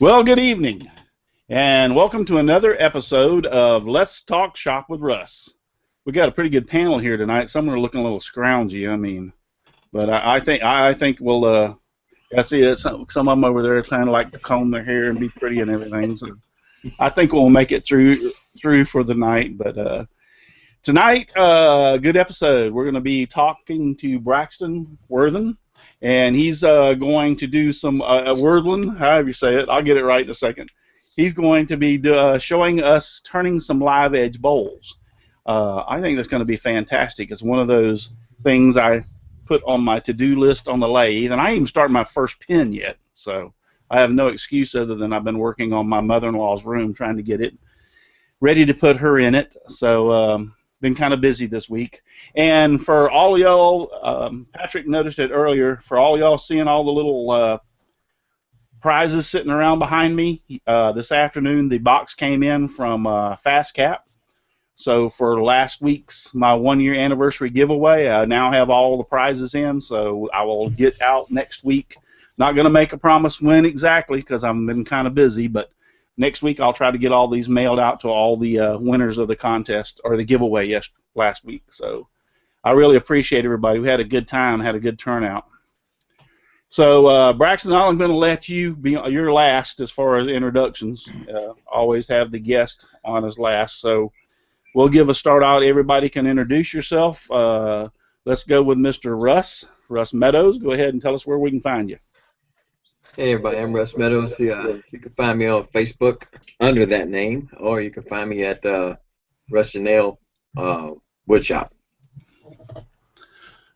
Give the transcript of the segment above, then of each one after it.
Well, good evening, and welcome to another episode of Let's Talk Shop with Russ. We got a pretty good panel here tonight. Some are looking a little scroungy, but I think we'll. I see it. Some of them over there trying to like to comb their hair and be pretty and everything. So I think we'll make it through for the night. But tonight, good episode. We're going to be talking to Braxton Wirthlin. And he's going to do some Wirthlin, however you say it. I'll get it right in a second. He's going to be showing us turning some live edge bowls. I think that's going to be fantastic. It's one of those things I put on my to-do list on the lathe, and I ain't even started my first pin yet. So I have no excuse other than I've been working on my mother-in-law's room trying to get it ready to put her in it. So been kind of busy this week. And for all y'all, Patrick noticed it earlier, for all y'all seeing all the little prizes sitting around behind me, this afternoon the box came in from Fast Cap. So for last week's, my 1-year anniversary giveaway, I now have all the prizes in, so I will get out next week. Not going to make a promise when exactly because I've been kind of busy, but next week I'll try to get all these mailed out to all the winners of the contest or the giveaway last week. So I really appreciate everybody. We had a good time, had a good turnout. So Braxton, I'm going to let you be your last as far as introductions. Always have the guest on as last. So we'll give a start out. Everybody can introduce yourself. Let's go with Mr. Russ Meadows. Go ahead and tell us where we can find you. Hey everybody, I'm Russ Meadows. You can find me on Facebook under that name, or you can find me at Rusty Nail Woodshop.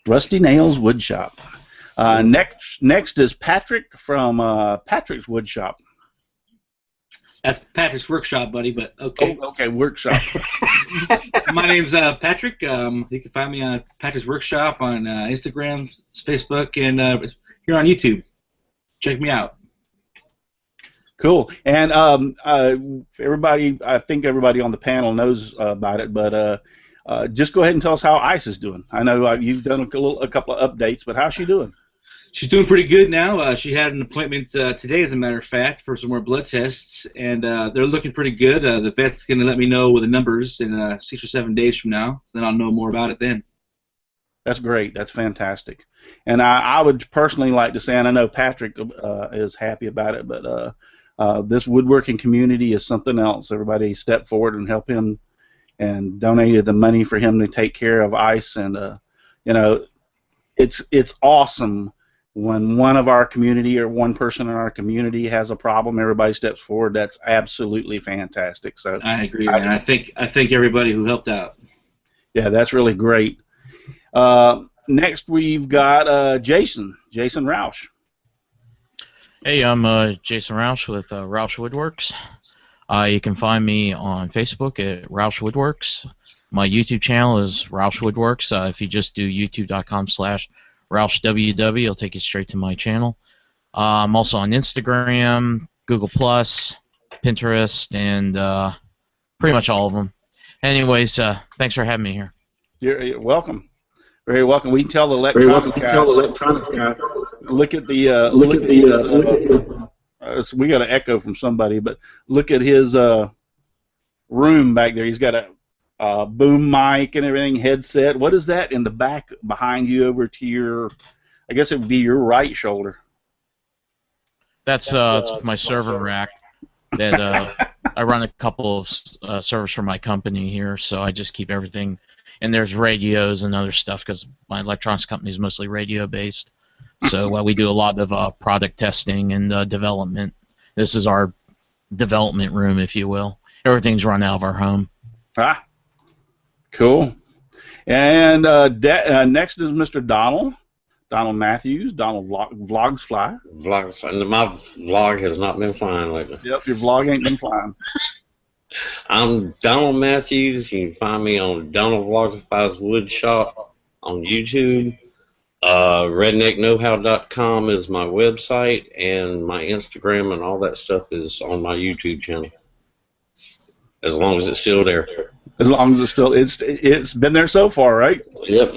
Rusty Nails Woodshop. Next is Patrick from Patrick's Woodshop. That's Patrick's Workshop, buddy, but okay. Oh, okay, Workshop. My name's Patrick. You can find me on Patrick's Workshop on Instagram, Facebook, and here on YouTube. Check me out. Cool. And everybody, I think everybody on the panel knows about it, but just go ahead and tell us how Ice is doing. I know you've done a couple of updates, but how's she doing? She's doing pretty good now. She had an appointment today, as a matter of fact, for some more blood tests, and they're looking pretty good. The vet's going to let me know with the numbers in 6 or 7 days from now. Then I'll know more about it then. That's great. That's fantastic. And I would personally like to say, and I know Patrick is happy about it, but this woodworking community is something else. Everybody stepped forward and helped him and donated the money for him to take care of Ice. And, it's awesome when one of our community or one person in our community has a problem, everybody steps forward. That's absolutely fantastic. So I agree, man. I thank everybody who helped out. Yeah, that's really great. Next, we've got Jason Roush. Hey, I'm Jason Roush with Roush Woodworks. You can find me on Facebook at Roush Woodworks. My YouTube channel is Roush Woodworks. If you just do youtube.com/RoushWW, it'll take you straight to my channel. I'm also on Instagram, Google+, Pinterest, and pretty much all of them. Anyways, thanks for having me here. You're welcome. Very welcome. We can tell the electronics guy. Look at the we got an echo from somebody, but look at his room back there. He's got a boom mic and everything, headset. What is that in the back behind you over to your, I guess it would be your right shoulder? That's my server rack. That I run a couple of servers for my company here, so I just keep everything. And there's radios and other stuff because my electronics company is mostly radio based. So we do a lot of product testing and development. This is our development room, if you will. Everything's run out of our home. Ah, cool. And next is Mr. Donald Matthews. Donald Vlogs Fly. My vlog has not been flying lately. Yep, your vlog ain't been flying. I'm Donald Matthews. You can find me on Donald Vlogs Fly's Woodshop on YouTube. RedneckKnowHow.com is my website, and my Instagram and all that stuff is on my YouTube channel. As long as it's still there. As long as it's still, it's been there so far, right? Yep.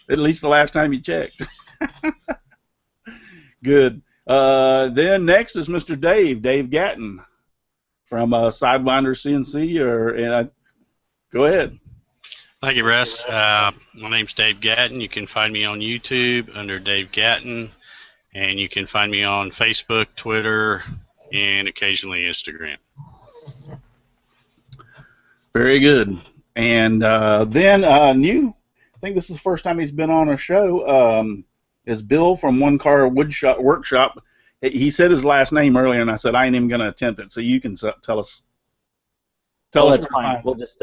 At least the last time you checked. Good. Then next is Mr. Dave Gatton from Sidewinder CNC. Go ahead. Thank you, Russ. My name's Dave Gatton. You can find me on YouTube under Dave Gatton, and you can find me on Facebook, Twitter, and occasionally Instagram. Very good. And then new, I think this is the first time he's been on a show, is Bill from One Car Workshop. He said his last name earlier, and I said I ain't even going to attempt it, so you can tell us. That's fine. We'll just.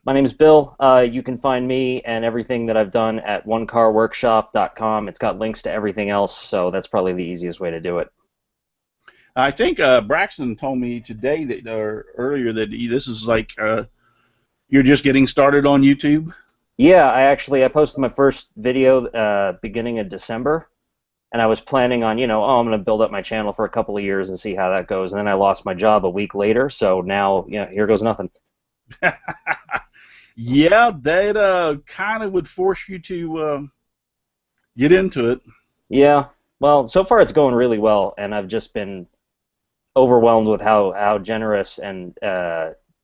My name is Bill. You can find me and everything that I've done at onecarworkshop.com. It's got links to everything else, so that's probably the easiest way to do it. I think Braxton told me today that, or earlier, that this is like you're just getting started on YouTube. Yeah, I posted my first video beginning of December, and I was planning on, I'm going to build up my channel for a couple of years and see how that goes. And then I lost my job a week later, so now, here goes nothing. Yeah, that kind of would force you to get into it. Yeah, well, so far it's going really well, and I've just been overwhelmed with how generous and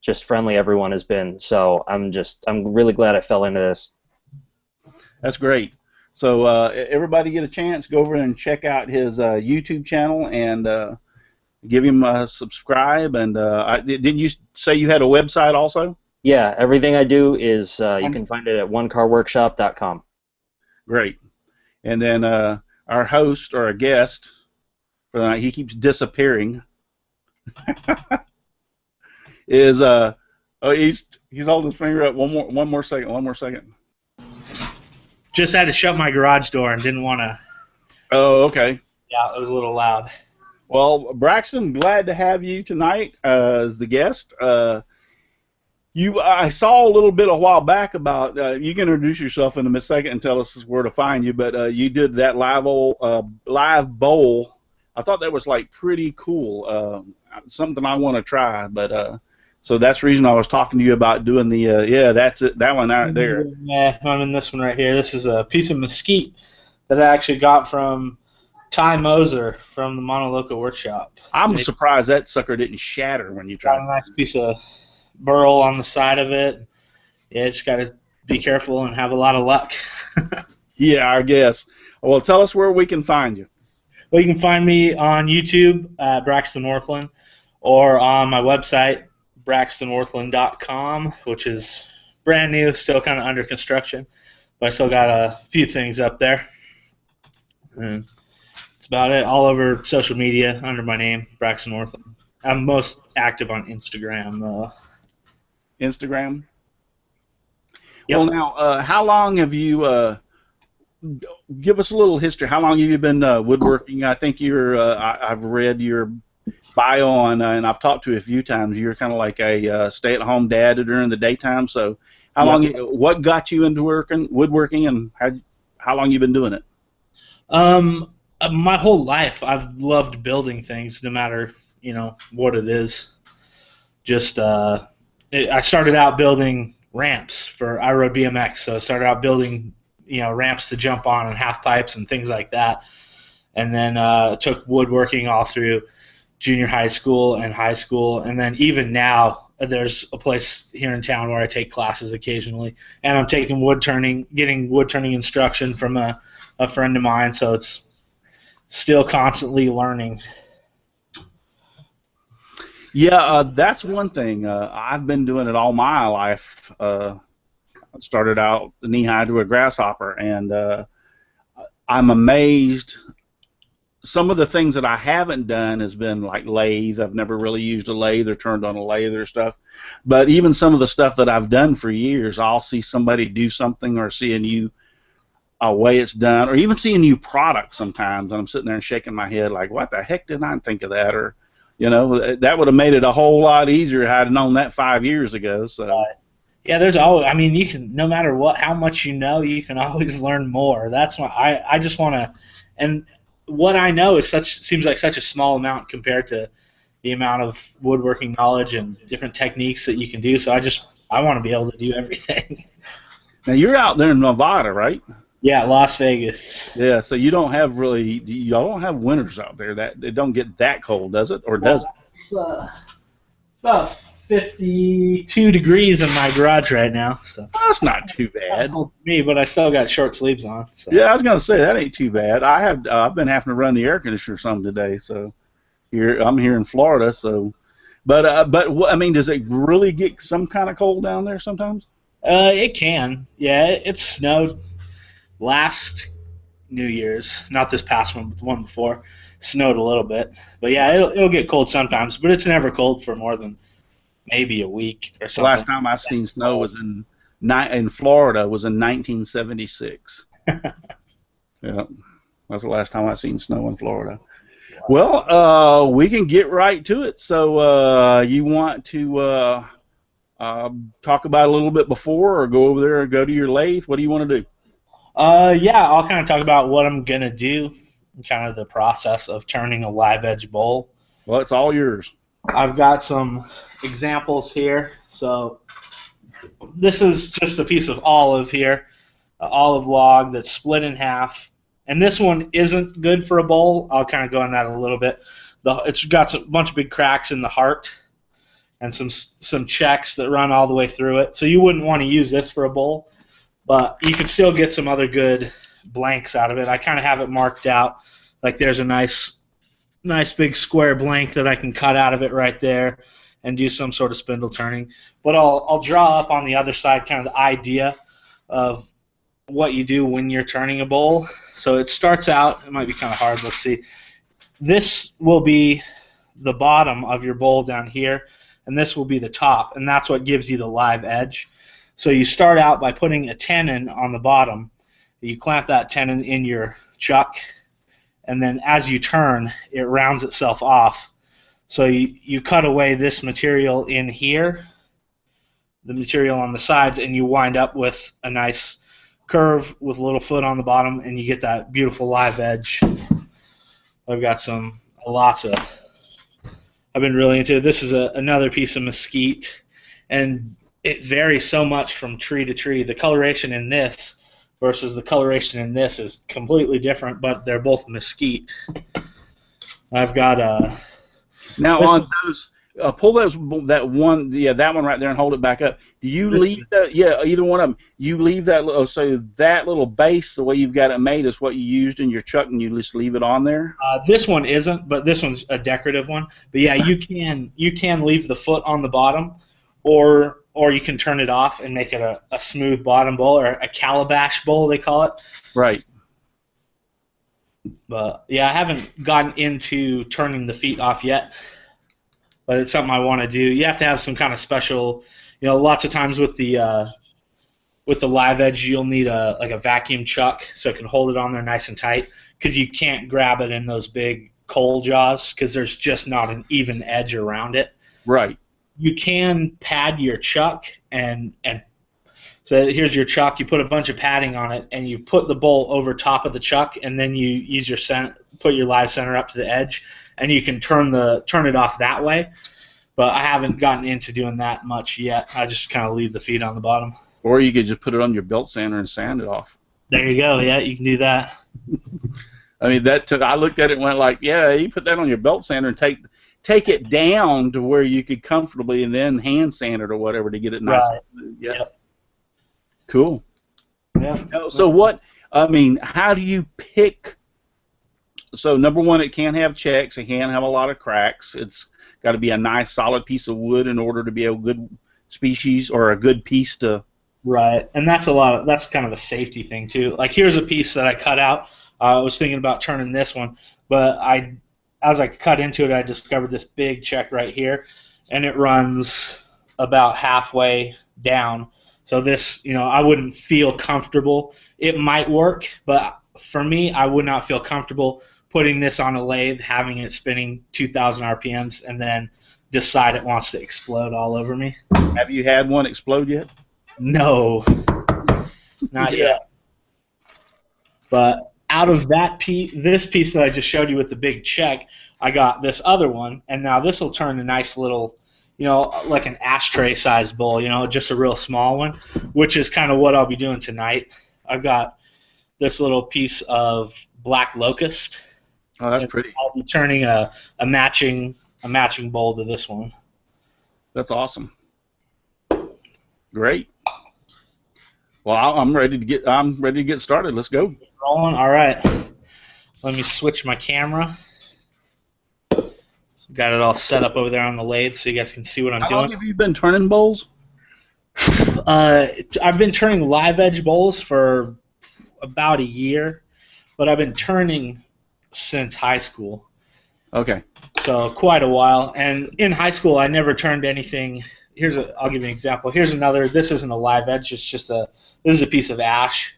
just friendly everyone has been. So I'm really glad I fell into this. That's great. So everybody get a chance, go over and check out his YouTube channel and give him a subscribe. And didn't you say you had a website also? Yeah, everything I do is you can find it at onecarworkshop.com. Great. And then our host or our guest for the night, he keeps disappearing. Is he's holding his finger up. One more second. Just had to shut my garage door and didn't want to. Oh, okay. Yeah, it was a little loud. Well, Braxton, glad to have you tonight as the guest. I saw a little bit a while back about you can introduce yourself in a second and tell us where to find you, but you did that live bowl. I thought that was like pretty cool. Something I want to try, but so that's the reason I was talking to you about doing the that's it, that one out there. Yeah, I'm in this one right here. This is a piece of mesquite that I actually got from Ty Moser from the Monoloco Workshop. I'm surprised that sucker didn't shatter when you tried. Got a nice piece of burl on the side of it. Yeah, just got to be careful and have a lot of luck. Yeah, I guess. Well, tell us where we can find you. Well, you can find me on YouTube at Braxton Wirthlin or on my website, braxtonwirthlin.com, which is brand new, still kind of under construction, but I still got a few things up there. And that's about it. All over social media under my name, Braxton Wirthlin. I'm most active on Instagram, though. Instagram? Yep. Well, now, how long have you, give us a little history, how long have you been woodworking? I think I've read your bio on, and I've talked to you a few times, you're kind of like a stay-at-home dad during the daytime, so what got you into woodworking, and how long you been doing it? My whole life, I've loved building things, no matter, what it is. Just, I started out building ramps I rode BMX, so I started out building, ramps to jump on and half pipes and things like that. And then took woodworking all through junior high school and high school. And then even now, there's a place here in town where I take classes occasionally. And I'm taking getting wood turning instruction from a friend of mine, so it's still constantly learning. Yeah, that's one thing. I've been doing it all my life. Started out knee-high to a grasshopper, and I'm amazed. Some of the things that I haven't done has been like lathe. I've never really used a lathe or turned on a lathe or stuff. But even some of the stuff that I've done for years, I'll see somebody do something or see a way it's done, or even see a new product sometimes, and I'm sitting there and shaking my head like, what the heck did I think of that? Or that would have made it a whole lot easier had I known that 5 years ago. So, yeah, there's always. I mean, you can, no matter how much you know, you can always learn more. That's why I just want to, and what I know seems like such a small amount compared to the amount of woodworking knowledge and different techniques that you can do. So I want to be able to do everything. Now you're out there in Nevada, right? Yeah, Las Vegas. Yeah, so you don't have really, y'all don't have winters out there. That it don't get that cold, does it? Or does it? It's about 52 degrees in my garage right now. So That's not too not bad. cold for me, but I still got short sleeves on. So. Yeah, I was gonna say that ain't too bad. I've been having to run the air conditioner some today, so I'm here in Florida, so. But I mean, does it really get some kind of cold down there sometimes? It can. Yeah, it snowed last New Year's, not this past one, but the one before. Snowed a little bit, but yeah, it'll get cold sometimes. But it's never cold for more than maybe a week or The something. last time I seen snow was in Florida was in 1976. Yeah, that's the last time I seen snow in Florida. Well, we can get right to it. So you want to talk about it a little bit before, or go over there and go to your lathe? What do you want to do? Yeah, I'll kind of talk about what I'm gonna do, kind of the process of turning a live edge bowl. Well, it's all yours. I've got some examples here. So this is just a piece of olive here, an olive log that's split in half. And this one isn't good for a bowl. I'll kind of go on that a little bit. It's got a bunch of big cracks in the heart and some checks that run all the way through it. So you wouldn't want to use this for a bowl, but you can still get some other good blanks out of it. I kind of have it marked out. Like there's a nice big square blank that I can cut out of it right there and do some sort of spindle turning. But I'll draw up on the other side kind of the idea of what you do when you're turning a bowl. So it starts out, it might be kind of hard, let's see. This will be the bottom of your bowl down here, and this will be the top, and that's what gives you the live edge. So you start out by putting a tenon on the bottom. You clamp that tenon in your chuck, and then as you turn, it rounds itself off. So you cut away this material in here, the material on the sides, and you wind up with a nice curve with a little foot on the bottom, and you get that beautiful live edge. I've got I've been really into it. This is another piece of mesquite, and it varies so much from tree to tree. The coloration in this versus the coloration in this is completely different, but they're both mesquite. I've got Now on those, pull that one right there and hold it back up. Do you leave that? Yeah, either one of them. You leave that. So that little base, the way you've got it made, is what you used in your chuck, and you just leave it on there. This one isn't, but this one's a decorative one. But yeah, you can leave the foot on the bottom, or you can turn it off and make it a smooth bottom bowl, or a calabash bowl they call it. Right. But yeah, I haven't gotten into turning the feet off yet, but it's something I want to do. You have to have some kind of special, lots of times with the live edge, you'll need a vacuum chuck so it can hold it on there nice and tight, because you can't grab it in those big coal jaws because there's just not an even edge around it. Right. You can pad your chuck, and so here's your chuck. You put a bunch of padding on it, and you put the bowl over top of the chuck, and then you use put your live center up to the edge, and you can turn it off that way. But I haven't gotten into doing that much yet. I just kind of leave the feet on the bottom. Or you could just put it on your belt sander and sand it off. There you go. Yeah, you can do that. I mean, I looked at it and went like, yeah, you put that on your belt sander and take it down to where you could comfortably, and then hand sand it or whatever to get it nice. Right. Yeah. Yep. Cool. Yeah. So how do you pick? So number one, it can't have checks. It can't have a lot of cracks. It's got to be a nice solid piece of wood in order to be a good species or a good piece to. Right, and that's kind of a safety thing too. Like here's a piece that I cut out. I was thinking about turning this one, but as I cut into it, I discovered this big check right here, and it runs about halfway down. So this, I wouldn't feel comfortable. It might work, but for me, I would not feel comfortable putting this on a lathe, having it spinning 2,000 RPMs, and then decide it wants to explode all over me. Have you had one explode yet? No, not yet. But out of this piece that I just showed you with the big check, I got this other one, and now this will turn a nice little, like an ashtray-sized bowl, just a real small one, which is kind of what I'll be doing tonight. I've got this little piece of black locust. Oh, that's And pretty. I'll be turning a matching bowl to this one. That's awesome. Great. Well, I'm ready to get started. Let's go. Rolling. All right. Let me switch my camera. Got it all set up over there on the lathe so you guys can see what I'm How doing. long have you been turning bowls? I've been turning live edge bowls for about a year, but I've been turning since high school. Okay. So quite a while. And in high school, I never turned anything. I'll give you an example. Here's another. This isn't a live edge. It's just this is a piece of ash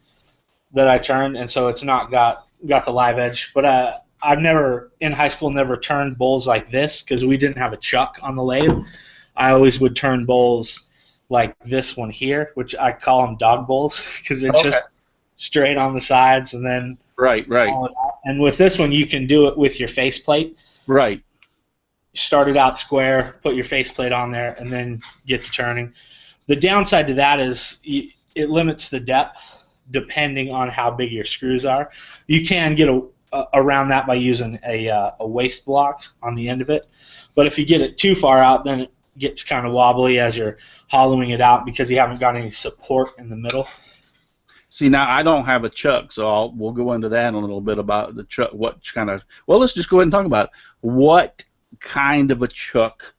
that I turned, and so it's not got the live edge. But I've never in high school never turned bowls like this because we didn't have a chuck on the lathe. I always would turn bowls like this one here, which I call them dog bowls because they're just straight on the sides and then Right. and with this one you can do it with your faceplate. Right. Start it out square, put your faceplate on there, and then get to turning. The downside to that is it limits the depth depending on how big your screws are. You can get around that by using a waste block on the end of it, but if you get it too far out, then it gets kind of wobbly as you're hollowing it out because you haven't got any support in the middle. See, now I don't have a chuck, so we'll go into that in a little bit about the chuck. Well, let's just go ahead and talk about it. What kind of a chuck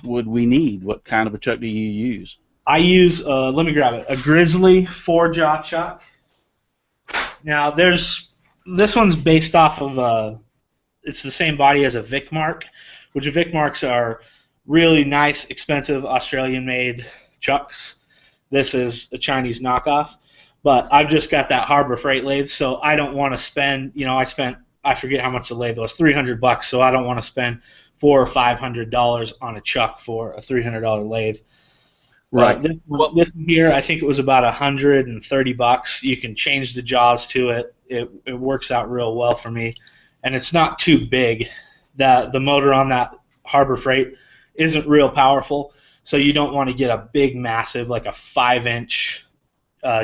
would we need? What kind of a chuck do you use? I use, let me grab it, a Grizzly 4-jaw chuck. Now, this one's based off of, it's the same body as a Vic Mark, which Vic Marks are really nice, expensive Australian-made chucks. This is a Chinese knockoff. But I've just got that Harbor Freight lathe, so I don't want to spend, I forget how much the lathe was, $300, so I don't want to spend $400 or $500 on a chuck for a $300 lathe. Right. This one here, I think it was about $130. You can change the jaws to it. It works out real well for me, and it's not too big. The motor on that Harbor Freight isn't real powerful, so you don't want to get a big, massive, like a 5-inch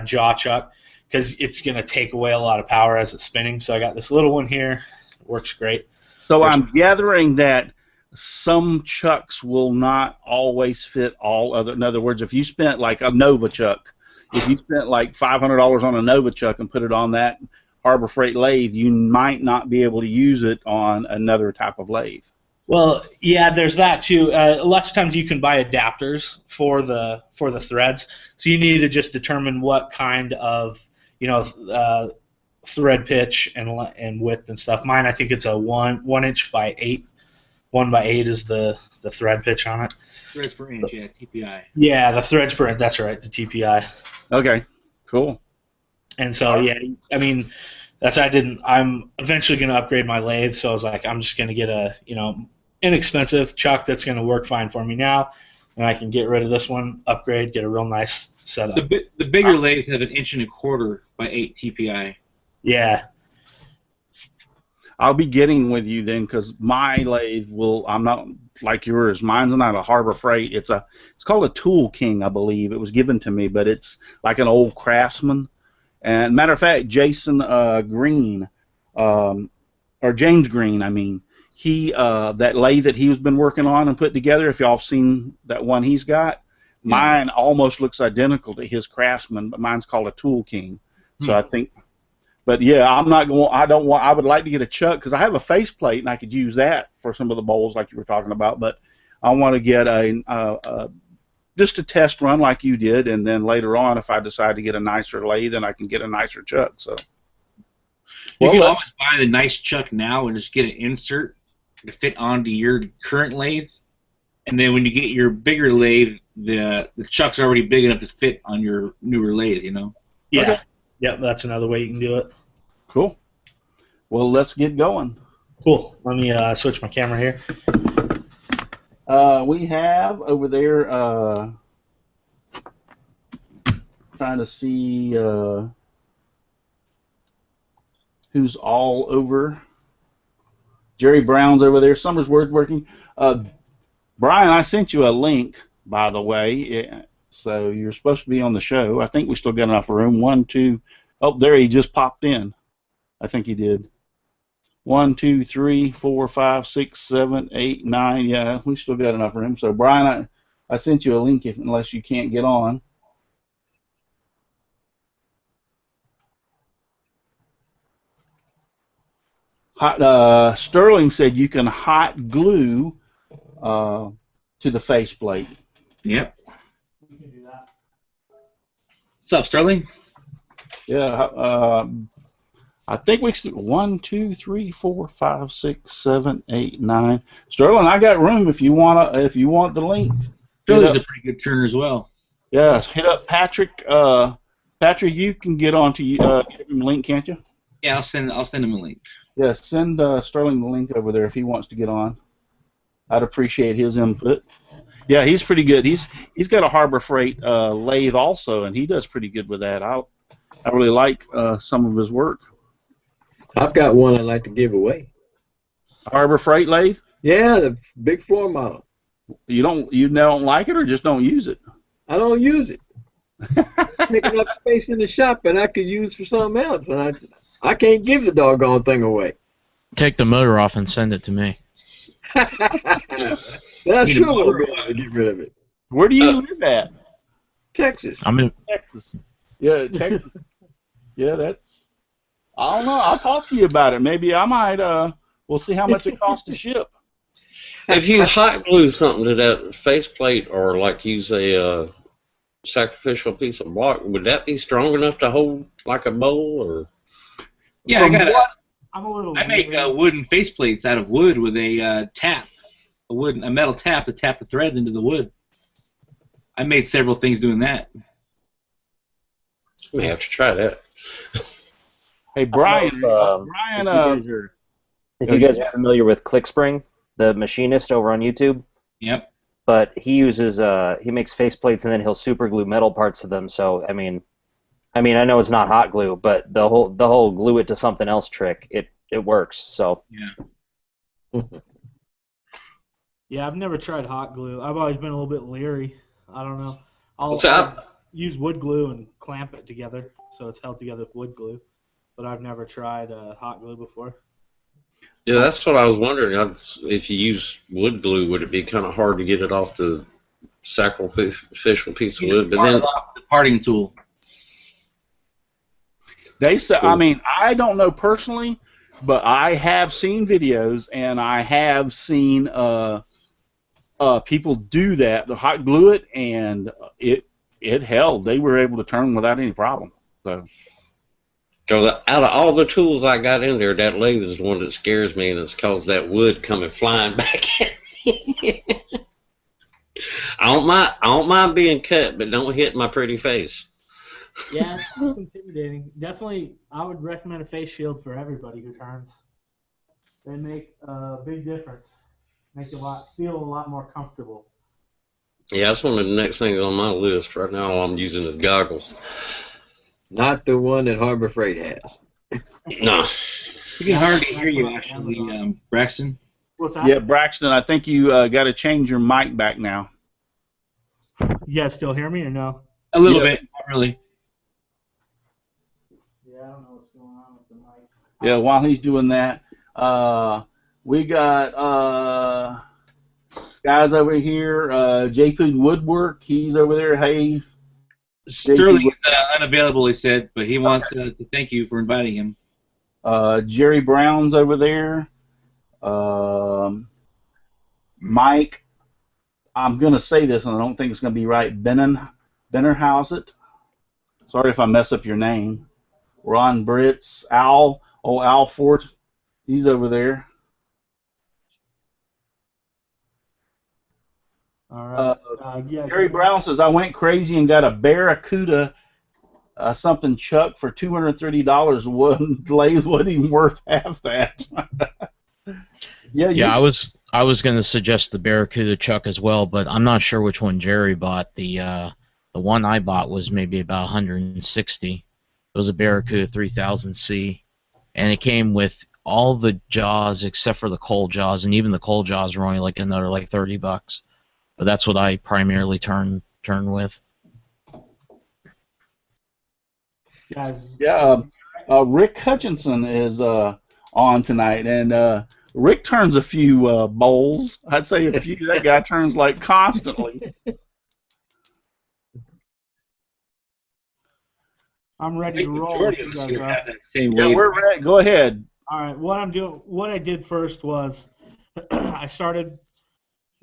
jaw chuck because it's going to take away a lot of power as it's spinning. So I got this little one here. It works great. So I'm gathering that some chucks will not always fit all other. In other words, if you spent like a Nova chuck, if you spent like $500 on a Nova chuck and put it on that Harbor Freight lathe, you might not be able to use it on another type of lathe. Well, yeah, there's that too. Lots of times you can buy adapters for the threads, so you need to just determine what kind of thread pitch and width and stuff. Mine, I think it's a 1 inch by 8. 1 by 8 is the thread pitch on it. Threads per inch, yeah, TPI. Yeah, the threads per inch. That's right, the TPI. Okay, cool. And so yeah, I mean, I'm eventually going to upgrade my lathe, so I was like, I'm just going to get a inexpensive chuck that's going to work fine for me now, and I can get rid of this one, upgrade, get a real nice setup. The bigger lathes have 1 1/4 inch by 8 TPI. Yeah. I'll be getting with you then because my lathe I'm not like yours. Mine's not a Harbor Freight. It's called a Tool King, I believe. It was given to me, but it's like an old Craftsman. And matter of fact, Jason Green, or James Green, I mean, he that lathe that he's been working on and put together, if y'all have seen that one he's got, mine almost looks identical to his Craftsman, but mine's called a Tool King. So I think, but yeah, I would like to get a chuck because I have a faceplate and I could use that for some of the bowls like you were talking about, but I want to get just a test run like you did, and then later on, if I decide to get a nicer lathe, then I can get a nicer chuck. So You can always buy the nice chuck now and just get an insert to fit onto your current lathe, and then when you get your bigger lathe, the chuck's already big enough to fit on your newer lathe, Yeah. Okay. Yep, that's another way you can do it. Cool. Well, let's get going. Cool. Let me switch my camera here. We have over there trying to see who's all over. Jerry Brown's over there. Summer's Woodworking. Brian, I sent you a link, by the way. So you're supposed to be on the show. I think we still got enough room. 1, 2, Oh, there he just popped in. I think he did. 1, 2, 3, 4, 5, 6, 7, 8, 9. Yeah, we still got enough room. So, Brian, I sent you a link unless you can't get on. Sterling said you can hot glue to the faceplate. Yep. What's up, Sterling? Yeah, I think we 1, 2, 3, 4, 5, 6, 7, 8, 9. Sterling, I got room if you want the link. Sterling's a pretty good turner as well. Yeah, hit up Patrick. Patrick, you can get onto give him a link, can't you? Yeah, I'll send him a link. Yeah, send Sterling the link over there if he wants to get on. I'd appreciate his input. Yeah, he's pretty good. He's got a Harbor Freight lathe also, and he does pretty good with that. I really like some of his work. I've got one I'd like to give away. Harbor Freight lathe? Yeah, the big 4 model. You don't like it or just don't use it? I don't use it. It's taking up space in the shop, and I could use for something else, and I can't give the doggone thing away. Take the motor off and send it to me. I sure will be able to get rid of it. Where do you live at? Texas. I'm in. Texas. Yeah, Texas. Yeah, that's. I don't know. I'll talk to you about it. Maybe I might. We'll see how much it costs to ship. If you hot glue something to that faceplate or like use a sacrificial piece of block, would that be strong enough to hold like a bowl? Or? Yeah, I make weird. wooden faceplates out of wood with a tap, a metal tap to tap the threads into the wood. I made several things doing that. I may have to try that. Hey, Brian. If you guys are familiar with ClickSpring, the machinist over on YouTube. Yep. But he uses he makes faceplates and then he'll super glue metal parts to them. So I mean I know it's not hot glue, but the whole glue it to something else trick, it works. So yeah. Yeah, I've never tried hot glue. I've always been a little bit leery. I don't know. I'll use wood glue and clamp it together so it's held together with wood glue. But I've never tried hot glue before. Yeah, that's what I was wondering. If you use wood glue, would it be kind of hard to get it off the sacrificial piece of wood? But then the parting tool. They say, I mean, I don't know personally, but I have seen videos and I have seen people do that, to hot glue it, and it held. They were able to turn without any problem. So. Because out of all the tools I got in there, that lathe is the one that scares me, and it's caused that wood coming flying back at me. I don't mind being cut, but don't hit my pretty face. Yeah, it's intimidating. Definitely, I would recommend a face shield for everybody who turns. They make a big difference. Make you feel a lot more comfortable. Yeah, that's one of the next things on my list. Right now, all I'm using is goggles. Not the one that Harbor Freight has. No. We can hardly hear you, actually, Braxton. What's that? Yeah, Braxton, I think you got to change your mic back now. You guys still hear me or no? A little bit, not really. Yeah, I don't know what's going on with the mic. Yeah, while he's doing that, we got guys over here. JP Woodwork, he's over there. Hey. Sterling is unavailable, he said, but he wants to thank you for inviting him. Jerry Brown's over there. Mike, I'm going to say this, and I don't think it's going to be right. Bennerhauset. Sorry if I mess up your name. Ron Britz. Al Fort. He's over there. All right. Gary Brown says, I went crazy and got a Barracuda something chuck for $230. Lathe wasn't even worth half that. I was going to suggest the Barracuda chuck as well, but I'm not sure which one Jerry bought. The one I bought was maybe about 160. It was a Barracuda 3000C, and it came with all the jaws except for the coal jaws, and even the coal jaws were only like another like $30. But that's what I primarily turn with. Guys. Yeah, Rick Hutchinson is on tonight, and Rick turns a few bowls. I'd say a few. That guy turns like constantly. I'm I ready think to roll. majority If of you us guys here are. have that same Yeah, weight. we're ready. Go ahead. All right, what I did first was I started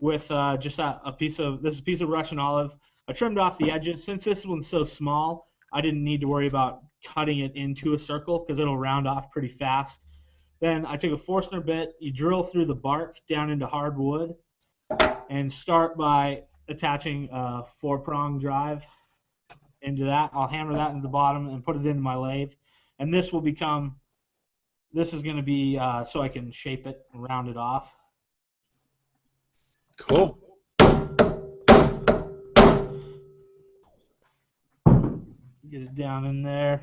with just a piece of Russian olive. I trimmed off the edges. Since this one's so small, I didn't need to worry about cutting it into a circle because it'll round off pretty fast. Then I took a Forstner bit. You drill through the bark down into hard wood, and start by attaching a 4-prong drive into that. I'll hammer that into the bottom and put it into my lathe, and this is going to be so I can shape it and round it off. Cool. Get it down in there.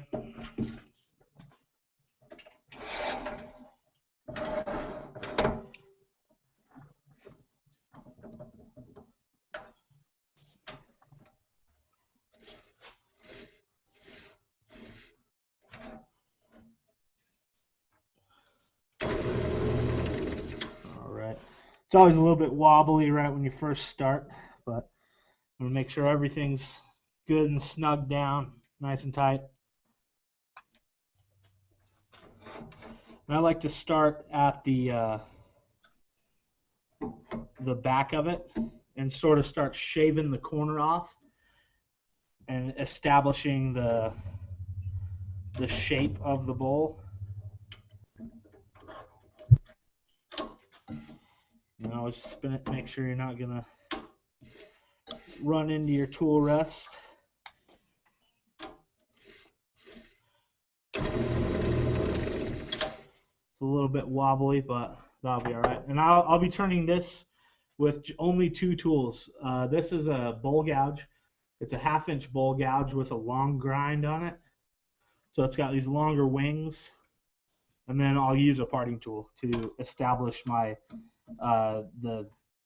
All right. It's always a little bit wobbly right when you first start, but I'm going to make sure everything's good and snug down, nice and tight. And I like to start at the back of it and sort of start shaving the corner off and establishing the shape of the bowl. You know, always spin it, make sure you're not gonna run into your tool rest. It's a little bit wobbly, but that'll be all right. And I'll be turning this with only 2 tools. This is a bowl gouge. It's a 1/2-inch bowl gouge with a long grind on it. So it's got these longer wings. And then I'll use a parting tool to establish my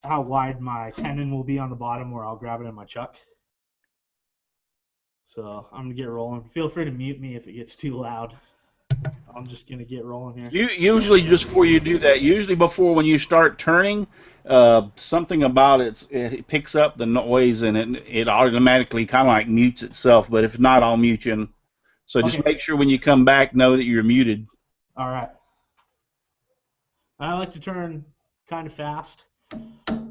how wide my tenon will be on the bottom where I'll grab it in my chuck. So I'm gonna get rolling. Feel free to mute me if it gets too loud. I'm just gonna get rolling here. Usually, just before you do that, usually before when you start turning, something about it picks up the noise and it automatically kind of like mutes itself. But if not, I'll mute you. So just Okay. make sure when you come back, know that you're muted. All right. I like to turn kind of fast.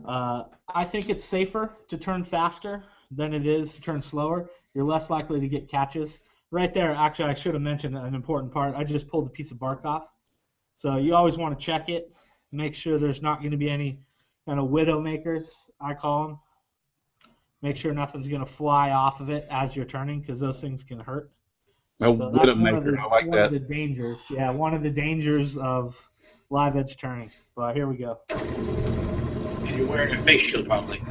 I think it's safer to turn faster than it is to turn slower. You're less likely to get catches. Right there, actually, I should have mentioned an important part. I just pulled a piece of bark off. So you always want to check it, make sure there's not going to be any kind of widow makers, I call them. Make sure nothing's going to fly off of it as you're turning because those things can hurt. Oh, So widow that's maker, I like one of that. the dangers. Yeah, one of the dangers of live edge turning. But here we go. And you're wearing a face shield probably.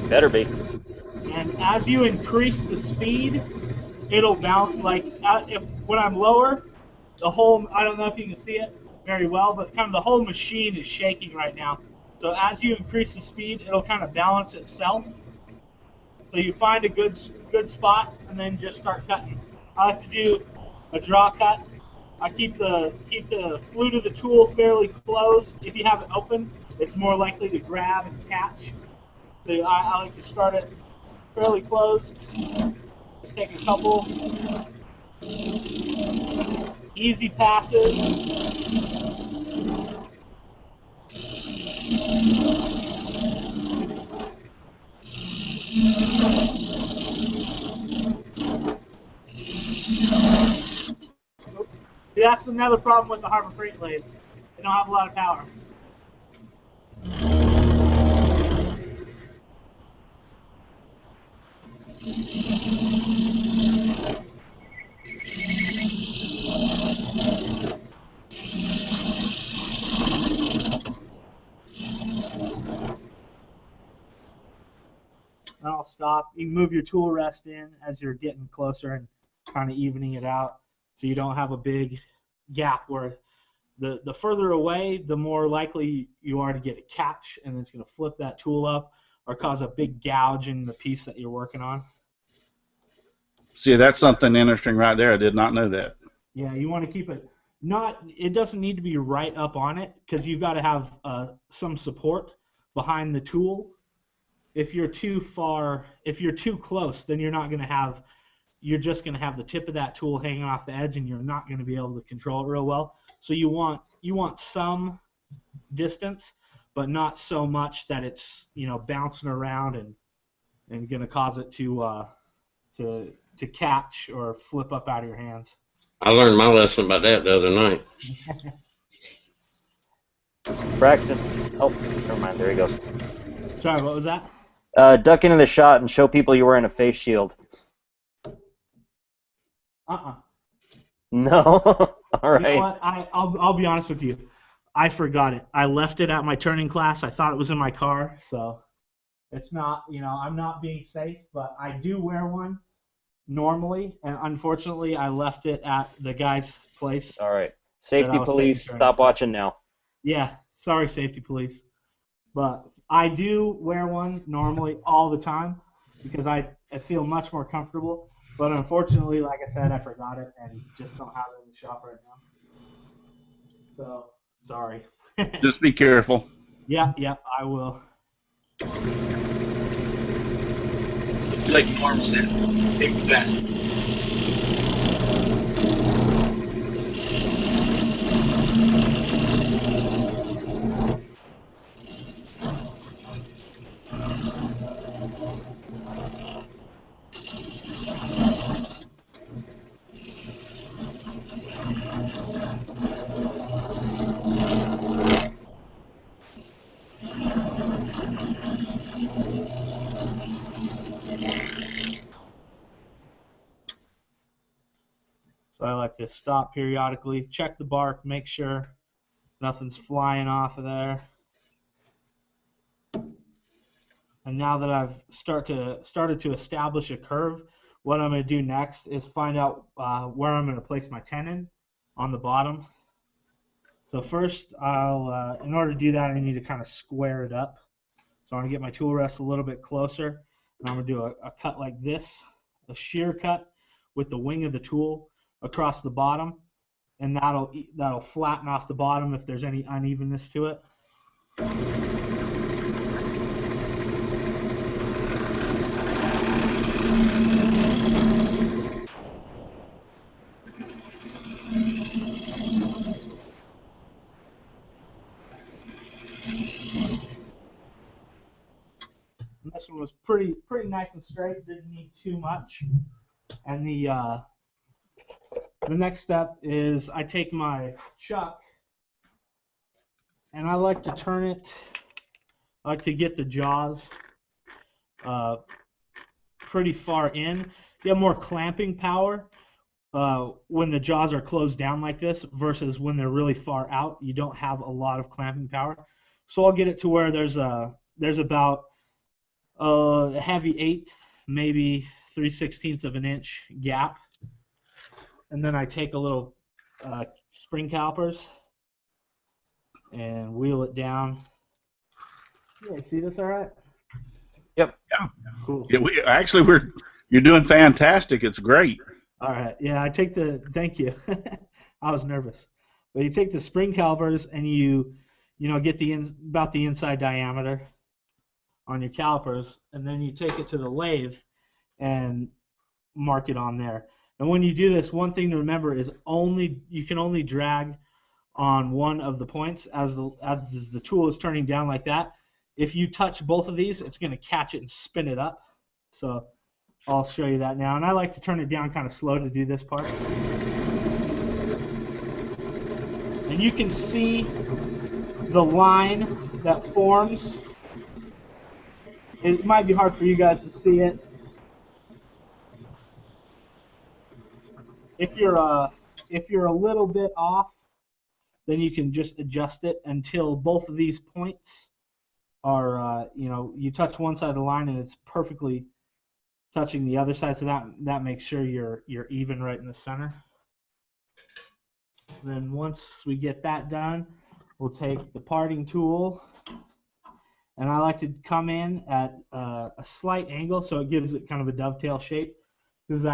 Better be. And as you increase the speed, it'll bounce. Like when I'm lower, the whole, I don't know if you can see it very well, but kind of the whole machine is shaking right now. So as you increase the speed, it'll kind of balance itself. So you find a good spot and then just start cutting. I like to do a draw cut. I keep the flute of the tool fairly closed. If you have it open, it's more likely to grab and catch. So I like to start it fairly closed. Just take a couple easy passes. See, that's another problem with the Harbor Freight lathe. They don't have a lot of power. And I'll stop. You can move your tool rest in as you're getting closer and kind of evening it out so you don't have a big gap where the further away, the more likely you are to get a catch, and it's going to flip that tool up or cause a big gouge in the piece that you're working on. See, that's something interesting right there. I did not know that. Yeah, you want to keep it it doesn't need to be right up on it because you've got to have some support behind the tool. If you're too close, then you're just going to have the tip of that tool hanging off the edge, and you're not going to be able to control it real well. So you want some distance, but not so much that it's bouncing around and going to cause it to catch or flip up out of your hands. I learned my lesson about that the other night. Braxton. Oh, never mind. There he goes. Sorry, what was that? Duck into the shot and show people you're wearing a face shield. No. All right. You know what? I'll be honest with you. I forgot it. I left it at my turning class. I thought it was in my car, so it's not. I'm not being safe, but I do wear one normally, and unfortunately, I left it at the guy's place. All right. Safety police, stop watching now. Yeah, sorry, safety police. But I do wear one normally all the time because I feel much more comfortable. But unfortunately, like I said, I forgot it and just don't have it in the shop right now. So, sorry. Just be careful. Yeah, I will. Like Norm said, take the bet. So I like to stop periodically, check the bark, make sure nothing's flying off of there. And now that I've started to establish a curve, what I'm going to do next is find out where I'm going to place my tenon on the bottom. So first, in order to do that, I need to kind of square it up. So I'm going to get my tool rest a little bit closer, and I'm going to do a cut like this, a shear cut with the wing of the tool across the bottom, and that'll flatten off the bottom if there's any unevenness to it. And this one was pretty nice and straight, didn't need too much. And the next step is I take my chuck and I like to turn it, I like to get the jaws pretty far in. You have more clamping power when the jaws are closed down like this versus when they're really far out. You don't have a lot of clamping power. So I'll get it to where there's about a heavy 1/8, maybe 3/16 of an inch gap. And then I take a little spring calipers and wheel it down. You guys see this all right? Yep. Yeah. Cool. Yeah, you're doing fantastic. It's great. All right. Yeah, thank you. I was nervous. But you take the spring calipers and you get about the inside diameter on your calipers, and then you take it to the lathe and mark it on there. And when you do this, one thing to remember is you can only drag on one of the points as the tool is turning down like that. If you touch both of these, it's going to catch it and spin it up. So I'll show you that now. And I like to turn it down kind of slow to do this part. And you can see the line that forms. It might be hard for you guys to see it. If you're a little bit off, then you can just adjust it until both of these points are, you touch one side of the line and it's perfectly touching the other side. So that makes sure you're even right in the center. Then once we get that done, we'll take the parting tool, and I like to come in at a slight angle so it gives it kind of a dovetail shape. because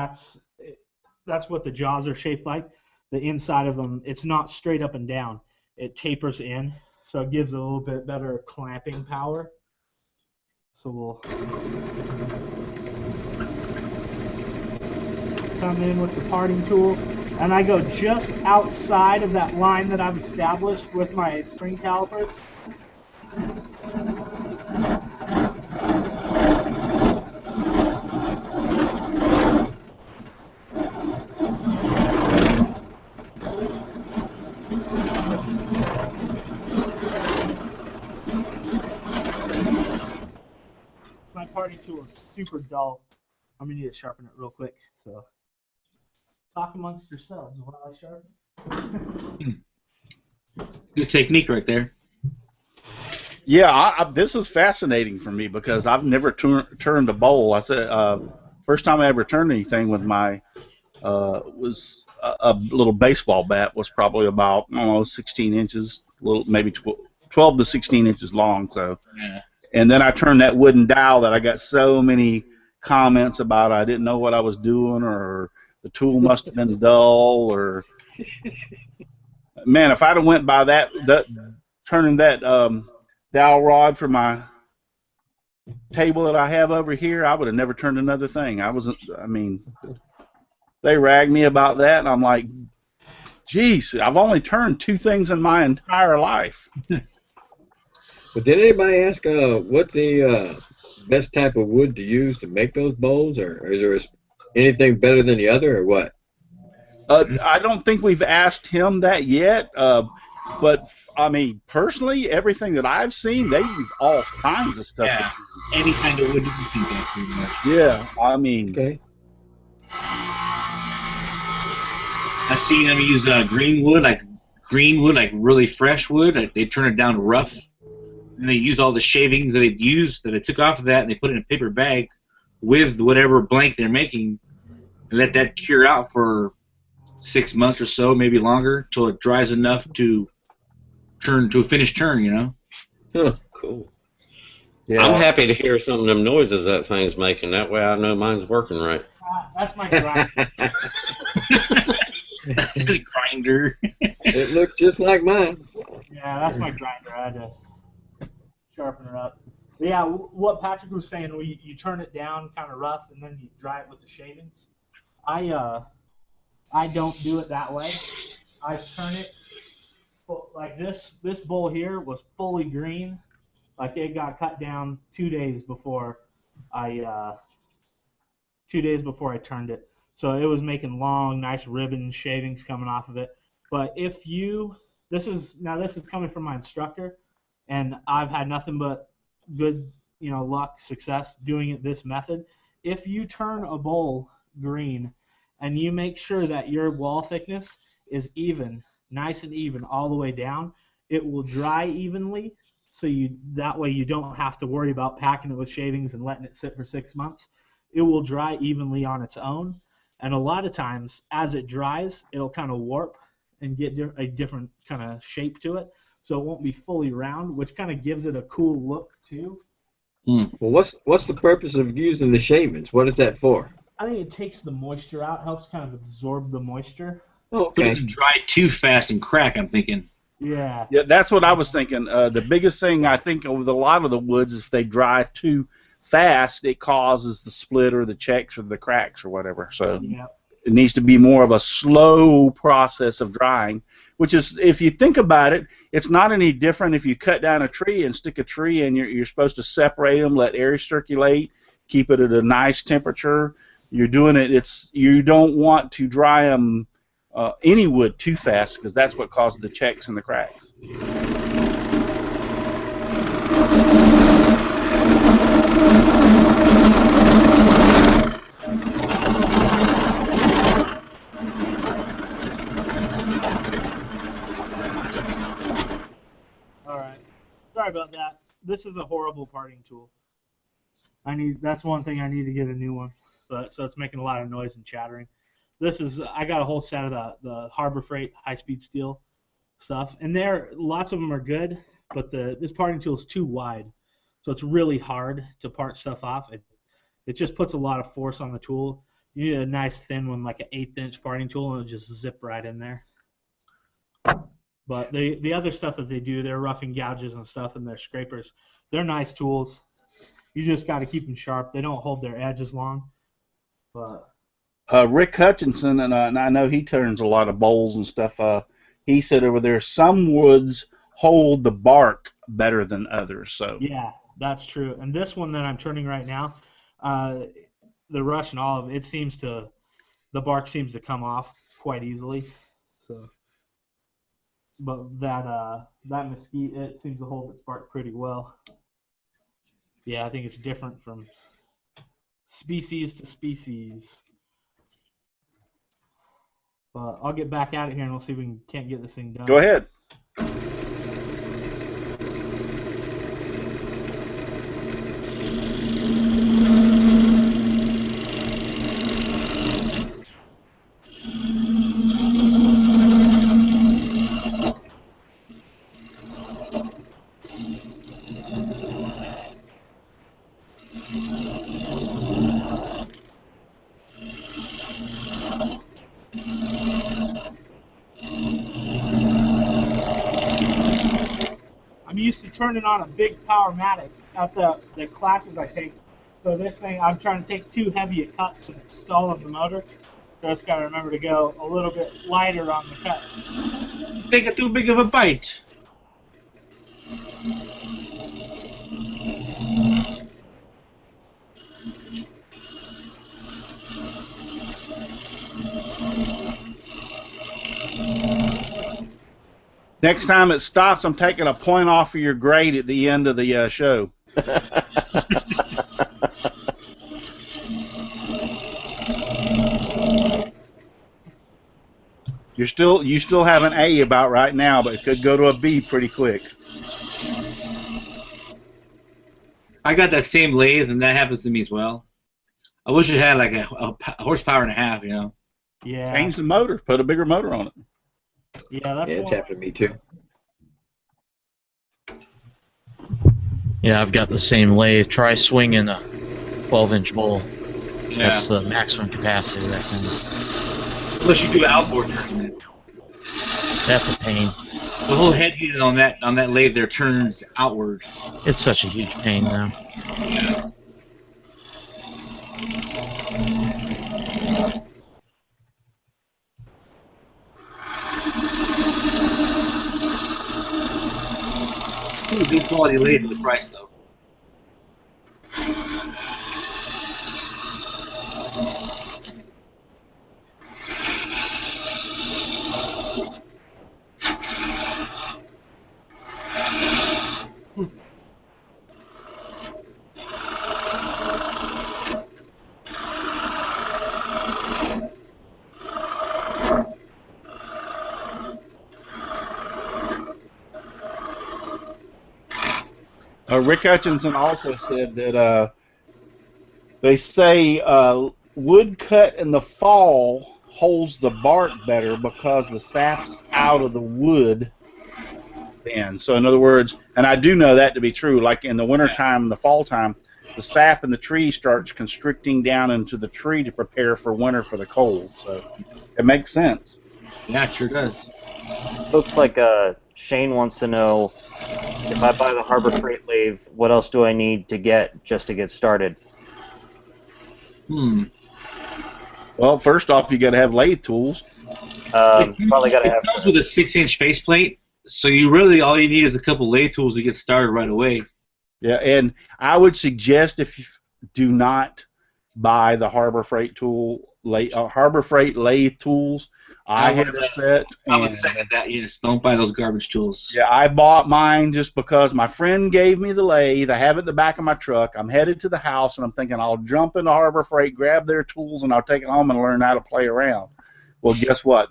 that's what the jaws are shaped like. The inside of them, it's not straight up and down. It tapers in, so it gives a little bit better clamping power. So we'll come in with the parting tool, and I go just outside of that line that I've established with my spring calipers. My parting tool is super dull. I'm gonna need to sharpen it real quick. So talk amongst yourselves while I sharpen. Good technique right there. Yeah, this is fascinating for me because I've never turned a bowl. I said first time I ever turned anything with my was a little baseball bat, was probably about 16 inches, maybe 12 to 16 inches long. So, Yeah. And then I turned that wooden dowel that I got so many comments about. I didn't know what I was doing, or the tool must have been dull, or man, if I'd have went by that turning that dowel rod for my table that I have over here, I would have never turned another thing. They ragged me about that, and I'm like, geez, I've only turned 2 things in my entire life. But did anybody ask what the best type of wood to use to make those bowls, or is there anything better than the other, or what? I don't think we've asked him that yet, but I mean, personally, everything that I've seen, they use all kinds of stuff. Yeah, any kind of wood you can think of, pretty much. Yeah, I mean. Okay. I've seen them use green wood, like really fresh wood. They turn it down rough, and they use all the shavings that they've used that they took off of that, and they put it in a paper bag with whatever blank they're making, and let that cure out for 6 months or so, maybe longer, till it dries enough to turn to a finished turn. You know. Huh. Cool. Yeah. I'm happy to hear some of them noises that thing's making. That way I know mine's working right. That's my grinder. That's his grinder. It looks just like mine. Yeah, that's my grinder. I had to sharpen her up. But yeah, what Patrick was saying, you turn it down kind of rough, and then you dry it with the shavings. I don't do it that way. I turn it like this. This bowl here was fully green. Like it got cut down 2 days before I 2 days before I turned it. So it was making long, nice ribbon shavings coming off of it. But if this is coming from my instructor, and I've had nothing but good, luck, success doing it this method. If you turn a bowl green, and you make sure that your wall thickness is even, nice and even all the way down, it will dry evenly. So that way you don't have to worry about packing it with shavings and letting it sit for 6 months. It will dry evenly on its own. And a lot of times, as it dries, it'll kind of warp and get a different kind of shape to it. So it won't be fully round, which kind of gives it a cool look too. Well, what's the purpose of using the shavings? What is that for? I think it takes the moisture out, helps kind of absorb the moisture. Oh, But okay. it can dry too fast and crack, I'm thinking. Yeah. Yeah, that's what I was thinking. The biggest thing I think with a lot of the woods, if they dry too fast, it causes the split or the checks or the cracks or whatever. So Yeah. it needs to be more of a slow process of drying, which is, if you think about it, it's not any different if you cut down a tree and stick a tree and you're supposed to separate them, let air circulate, keep it at a nice temperature. You're doing it. You don't want to dry them any wood too fast, because that's what causes the checks and the cracks. All right. Sorry about that. This is a horrible parting tool. That's one thing I need to get a new one. So it's making a lot of noise and chattering. I got a whole set of the Harbor Freight high-speed steel stuff, and lots of them are good, but this parting tool is too wide, so it's really hard to part stuff off. It just puts a lot of force on the tool. You need a nice thin one, like an 1/8 inch parting tool, and it'll just zip right in there. But the other stuff that they do, their roughing gouges and stuff, and their scrapers, they're nice tools. You just got to keep them sharp. They don't hold their edges long. But Rick Hutchinson, and I know he turns a lot of bowls and stuff. He said over there some woods hold the bark better than others. So yeah, that's true. And this one that I'm turning right now, the Russian olive, the bark seems to come off quite easily. So, but that mesquite, it seems to hold its bark pretty well. Yeah, I think it's different from species to species. But I'll get back out of here and we'll see if we can't get this thing done. go ahead. I'm used to turning on a big Powermatic at the classes I take. So this thing, I'm trying to take too heavy a cuts and stall of the motor. So I just got to remember to go a little bit lighter on the cut. Take too big of a bite. Next time it stops, I'm taking a point off of your grade at the end of the show. You still have an A about right now, but it could go to a B pretty quick. I got that same lathe, and that happens to me as well. I wish it had like a horsepower and a half, you know. Yeah. Change the motor. Put a bigger motor on it. Yeah, that's Yeah, it's happened to me too. Yeah, I've got the same lathe. Try swinging a 12-inch bowl. Yeah. That's the maximum capacity of that thing. Unless you do outboard turning. That's a pain. The whole head unit on that lathe there turns outward. It's such a huge pain now. Good quality lathe for the price, though. Rick Hutchinson also said that they say wood cut in the fall holds the bark better because the sap's out of the wood then. So in other words, and I do know that to be true, like in the wintertime, the fall time, the sap in the tree starts constricting down into the tree to prepare for winter for the cold. So it makes sense. Yeah, it sure does. Looks like Shane wants to know, if I buy the Harbor Freight lathe, what else do I need to get just to get started? Well, first off, you got to have lathe tools. Probably got to have. It comes with a 6-inch faceplate, so you really all you need is a couple lathe tools to get started right away. Yeah, and I would suggest if you do not buy the Harbor Freight Harbor Freight lathe tools. I have a set. I would second that. Yes, don't buy those garbage tools. Yeah, I bought mine just because my friend gave me the lathe. I have it in the back of my truck. I'm headed to the house, and I'm thinking I'll jump into Harbor Freight, grab their tools, and I'll take it home and learn how to play around. Well, guess what?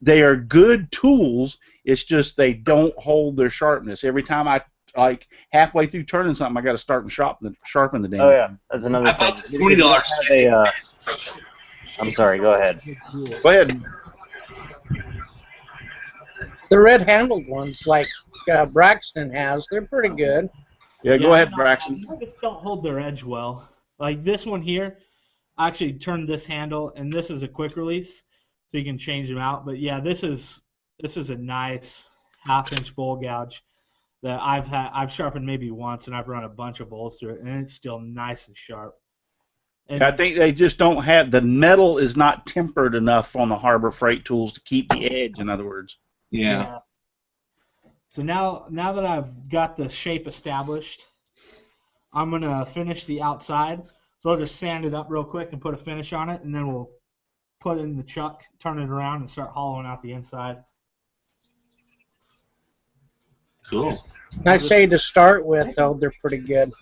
They are good tools. It's just they don't hold their sharpness. Every time I halfway through turning something, I got to start and sharpen the damn. Oh yeah, that's another thing. I bought the $20 set. I'm sorry. Go ahead. Go ahead. The red-handled ones, like Braxton has, they're pretty good. Yeah, go ahead, Braxton. They just don't hold their edge well. Like this one here, I actually turned this handle, and this is a quick release, so you can change them out. But yeah, this is a nice 1/2-inch bowl gouge that I've sharpened maybe once, and I've run a bunch of bowls through it, and it's still nice and sharp. And I think they just don't have the metal is not tempered enough on the Harbor Freight tools to keep the edge. In other words. Yeah. So now that I've got the shape established, I'm gonna finish the outside. So I'll just sand it up real quick and put a finish on it, and then we'll put it in the chuck, turn it around, and start hollowing out the inside. Cool. I say to start with, though, they're pretty good.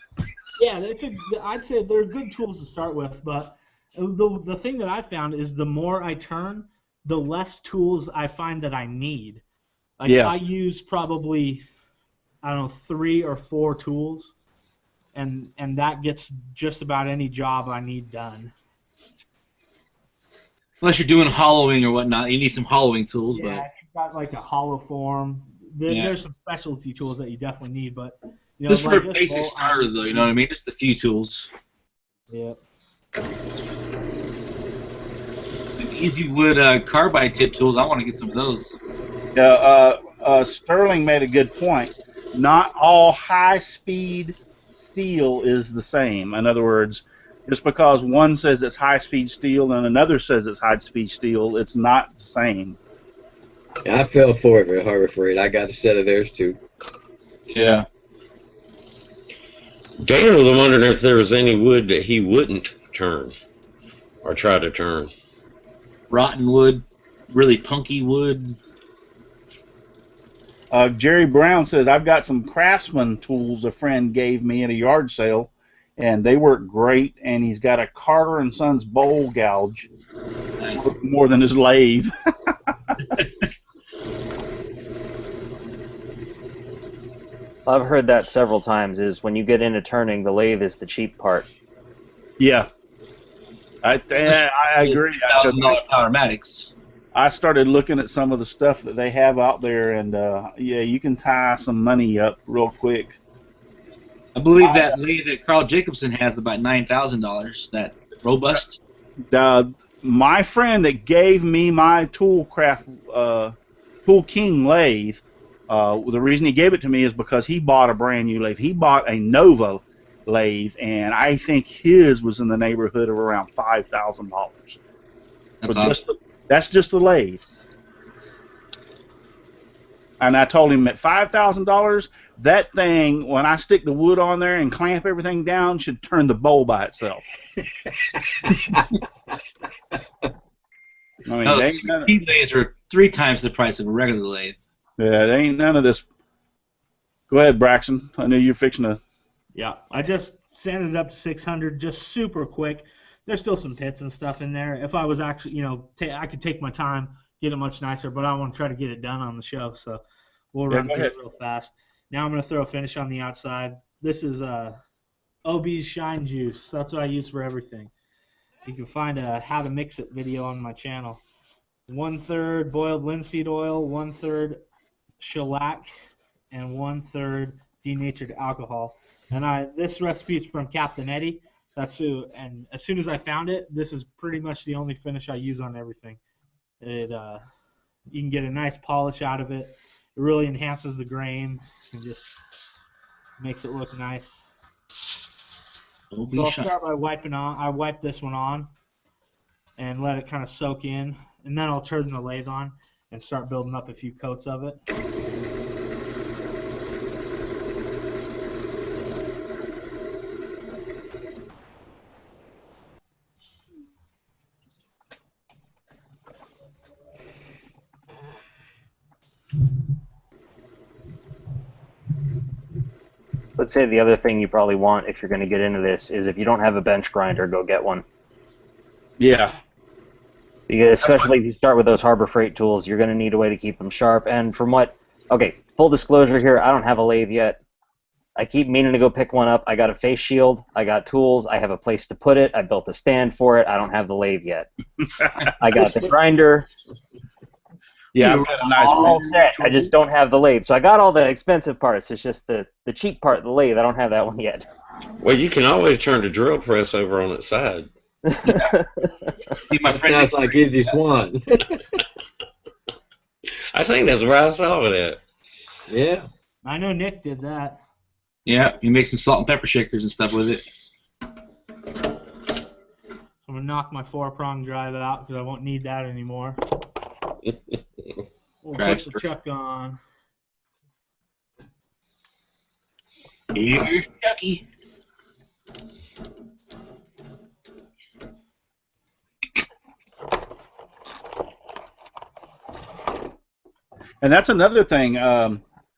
Yeah, I'd say they're good tools to start with, but the thing that I found is the more I turn, the less tools I find that I need. Like I use probably, I don't know, 3 or 4 tools, and that gets just about any job I need done. Unless you're doing hollowing or whatnot, you need some hollowing tools. Yeah, But if you've got like a hollow form, there's some specialty tools that you definitely need, but you know, just for like a this basic bolt, starter, though, you know what I mean? Just a few tools. Yeah. Easy wood carbide tip tools. I want to get some of those. Sterling made a good point. Not all high-speed steel is the same. In other words, just because one says it's high-speed steel and another says it's high-speed steel, it's not the same. I fell for it at Harbor Freight. I got a set of theirs too. Yeah. Dan was wondering if there was any wood that he wouldn't turn or try to turn. Rotten wood, really punky wood. Jerry Brown says, I've got some Craftsman tools a friend gave me at a yard sale, and they work great, and he's got a Carter & Sons bowl gouge. Nice. More than his lathe. I've heard that several times, is when you get into turning, the lathe is the cheap part. Yeah. I agree. $1,000 Powermatics. I started looking at some of the stuff that they have out there, and yeah, you can tie some money up real quick. I believe that lathe that Carl Jacobson has about $9,000. That robust. My friend that gave me my Tool King lathe, the reason he gave it to me is because he bought a brand new lathe. He bought a Nova lathe, and I think his was in the neighborhood of around $5,000. That's awesome. That's just the lathe. And I told him at $5,000, that thing, when I stick the wood on there and clamp everything down, should turn the bowl by itself. I mean, No, CP lathes are 3 times the price of a regular lathe. Yeah, there ain't none of this. Go ahead, Braxton. I knew you're fixing to. Yeah, I just sanded it up to 600, just super quick. There's still some pits and stuff in there. If I was actually, you know, I could take my time, get it much nicer, but I want to try to get it done on the show, so we'll run through it real fast. Now I'm going to throw a finish on the outside. This is OB's Shine Juice. That's what I use for everything. You can find a how to mix it video on my channel. 1/3 boiled linseed oil, 1/3 shellac, and 1/3 denatured alcohol. And this recipe is from Captain Eddie. That's who. And as soon as I found it, this is pretty much the only finish I use on everything. You can get a nice polish out of it. It really enhances the grain and just makes it look nice. So I'll start by wiping on. I wipe this one on and let it kind of soak in, and then I'll turn the lathe on and start building up a few coats of it. Let's say the other thing you probably want if you're going to get into this is if you don't have a bench grinder, go get one. Yeah. Because especially if you start with those Harbor Freight tools, you're going to need a way to keep them sharp. And from what, okay, full disclosure here, I don't have a lathe yet. I keep meaning to go pick one up. I got a face shield. I got tools. I have a place to put it. I built a stand for it. I don't have the lathe yet. I got the grinder. Yeah, I've got a nice all set. I just don't have the lathe. So I got all the expensive parts. It's just the cheap part, the lathe. I don't have that one yet. Well, you can always turn the drill press over on its side. See my That friend. sounds like Izzy Swan. I think that's where I saw it at. Yeah. I know Nick did that. Yeah, you make some salt and pepper shakers and stuff with it. I'm gonna knock my 4-prong drive out because I won't need that anymore. We'll put the chuck on. Here's Chucky. And that's another thing.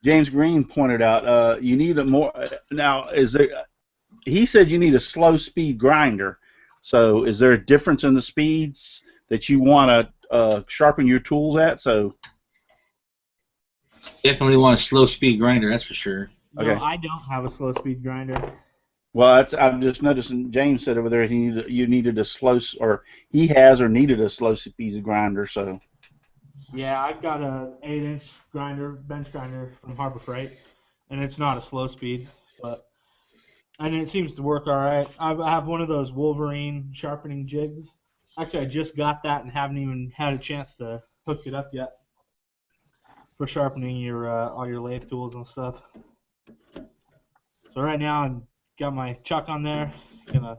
James Green pointed out. You need a more now. Is there? He said you need a slow speed grinder. So is there a difference in the speeds that you want to sharpen your tools at? So Definitely want a slow speed grinder, that's for sure. No, Okay. I don't have a slow speed grinder. well, that's, I'm just noticing. James said over there you needed a slow or he has or needed a slow speed grinder. So Yeah, I've got a 8-inch grinder, bench grinder from Harbor Freight, and it's not a slow speed, and it seems to work all right. I have one of those Wolverine sharpening jigs. Actually, I just got that and haven't even had a chance to hook it up yet for sharpening your all your lathe tools and stuff. So right now I've got my chuck on there. Gonna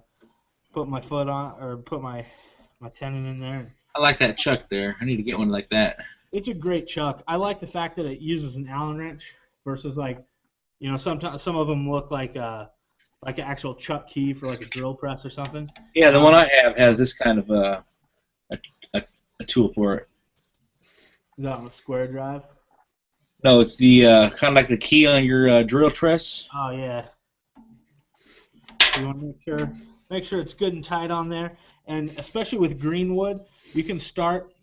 put my foot on or put my tenon in there. I like that chuck there. I need to get one like that. It's a great chuck. I like the fact that it uses an Allen wrench versus sometimes some of them look like an actual chuck key for like a drill press or something. Yeah, the one I have has this kind of a tool for it. Is that on a square drive? No, it's the kind of like the key on your drill press. Oh yeah. You want to make sure it's good and tight on there, and especially with greenwood, you can start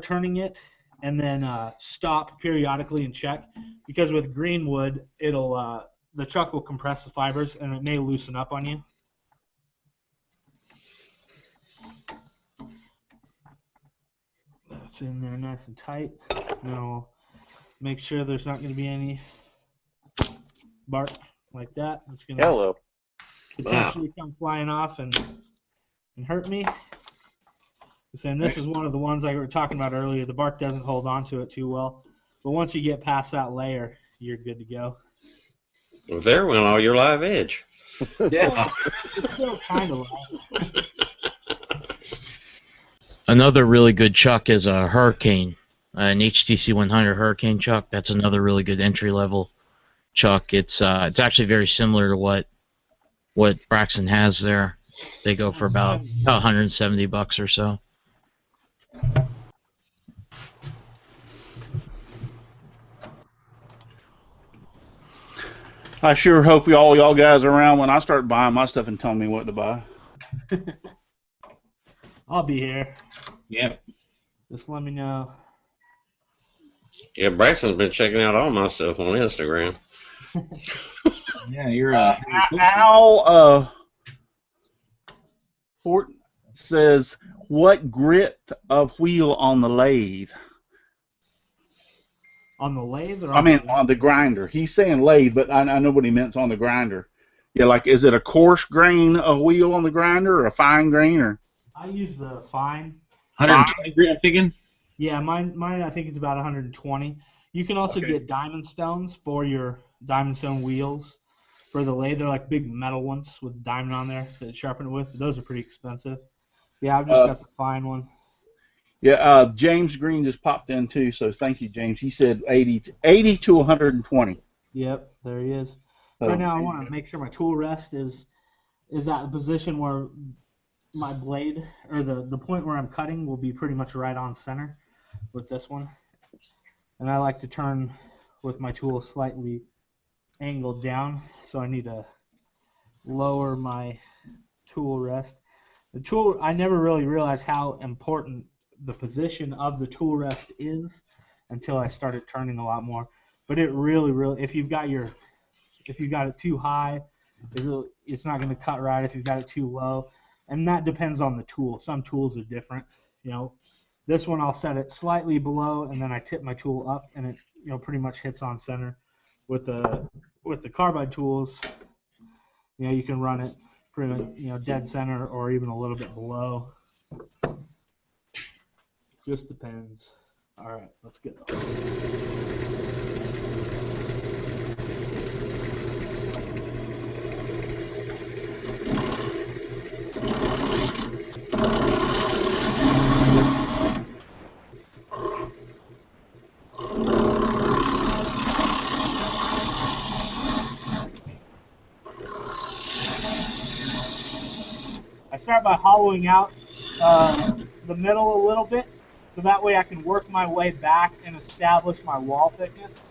turning it, and then stop periodically and check, because with greenwood, it'll the chuck will compress the fibers and it may loosen up on you. That's in there nice and tight. Now make sure there's not going to be any bark like that. It's going to Hello. potentially come flying off and hurt me. And this is one of the ones like we were talking about earlier. The bark doesn't hold on to it too well, but once you get past that layer, you're good to go. Well, there went all your live edge. Yeah. It's still kind of light. Another really good chuck is a Hurricane, an HTC 100 Hurricane chuck. That's another really good entry level chuck. It's actually very similar to what Braxton has there. They go for about $170 or so. I sure hope y'all guys are around when I start buying my stuff and telling me what to buy. I'll be here. Yep. Just let me know. Yeah, Braxton's been checking out all my stuff on Instagram. Yeah, you're Al Fort says, what grit of wheel on the lathe? On the lathe or on the grinder. He's saying lathe, but I know what he meant on the grinder. Yeah, like, is it a coarse grain of wheel on the grinder or a fine grain? Or I use the fine. 120 grit, I'm thinking. Yeah, mine I think it's about 120. You can also get diamond stones for your diamond stone wheels for the lathe. They're like big metal ones with diamond on there to sharpen it with. Those are pretty expensive. Yeah, I've just got the fine one. Yeah, James Green just popped in too, so thank you, James. He said 80 to 120. Yep, there he is. So, Right now I want to make sure my tool rest is at the position where my blade, or the point where I'm cutting, will be pretty much right on center with this one. And I like to turn with my tool slightly angled down, so I need to lower my tool rest. The tool, I never really realized how important the position of the tool rest is until I started turning a lot more. But it really, if you've got it too high, it's not going to cut right. If you've got it too low, and that depends on the tool. Some tools are different. This one I'll set it slightly below, and then I tip my tool up, and it pretty much hits on center. With the carbide tools, you can run it pretty much, dead center or even a little bit below. Just depends. All right, let's go. I start by hollowing out the middle a little bit, so that way I can work my way back and establish my wall thickness.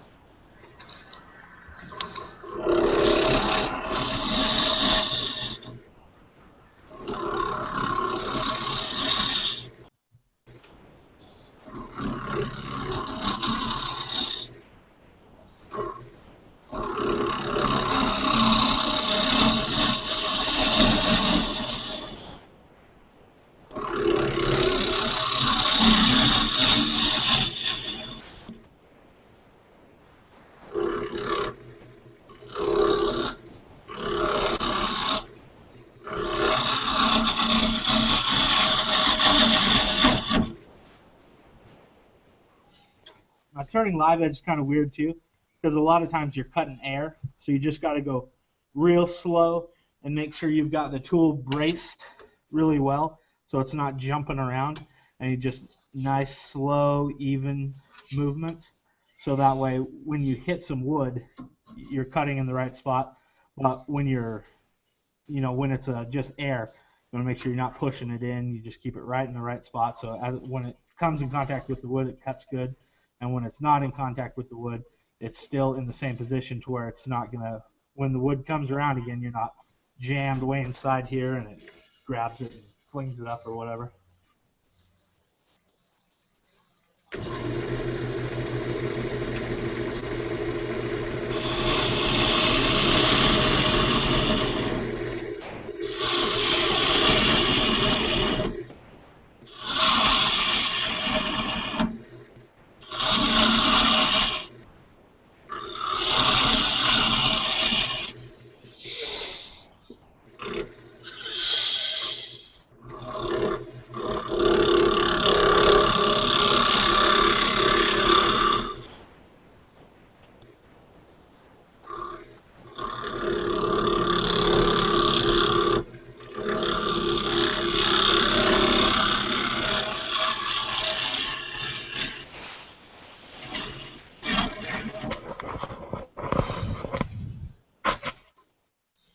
Now, turning live edge is kind of weird too, because a lot of times you're cutting air, so you just got to go real slow and make sure you've got the tool braced really well so it's not jumping around, and you just nice, slow, even movements, so that way when you hit some wood, you're cutting in the right spot. But when you're, when it's just air, you want to make sure you're not pushing it in. You just keep it right in the right spot, so when it comes in contact with the wood, it cuts good. And when it's not in contact with the wood, it's still in the same position to where it's not going to, when the wood comes around again, you're not jammed way inside here and it grabs it and flings it up or whatever.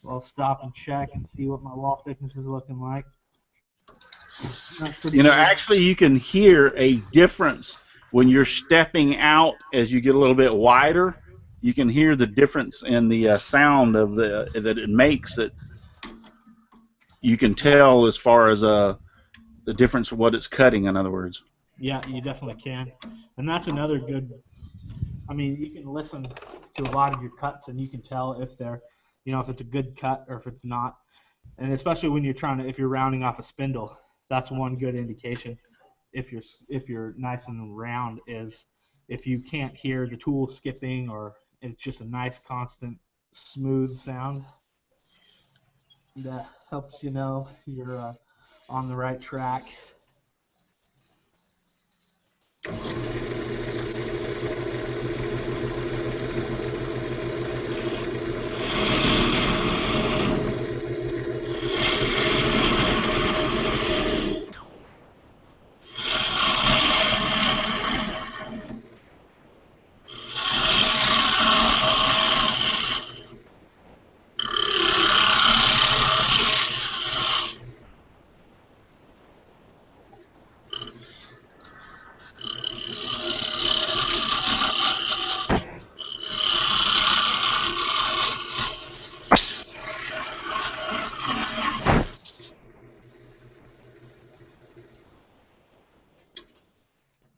I'll stop and check and see what my wall thickness is looking like. Actually, you can hear a difference when you're stepping out as you get a little bit wider. You can hear the difference in the sound of that it makes. That you can tell as far as the difference of what it's cutting. In other words. Yeah, you definitely can, and that's another good. I mean, you can listen to a lot of your cuts, and you can tell if they're, if it's a good cut or if it's not. And especially when if you're rounding off a spindle, that's one good indication. If you're nice and round, is if you can't hear the tool skipping or it's just a nice constant smooth sound. That helps you know you're on the right track.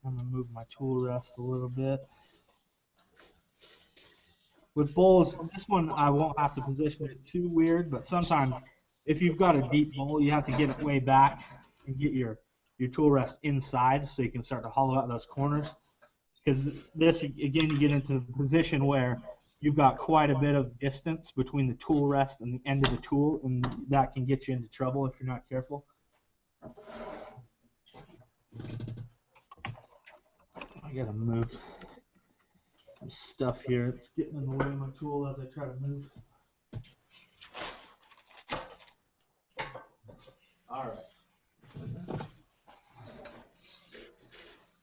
I'm going to move my tool rest a little bit. With bowls, this one I won't have to position it too weird, but sometimes if you've got a deep bowl, you have to get it way back and get your tool rest inside so you can start to hollow out those corners. Because this, again, you get into the position where you've got quite a bit of distance between the tool rest and the end of the tool, and that can get you into trouble if you're not careful. I gotta move some stuff here. It's getting in the way of my tool as I try to move. All right.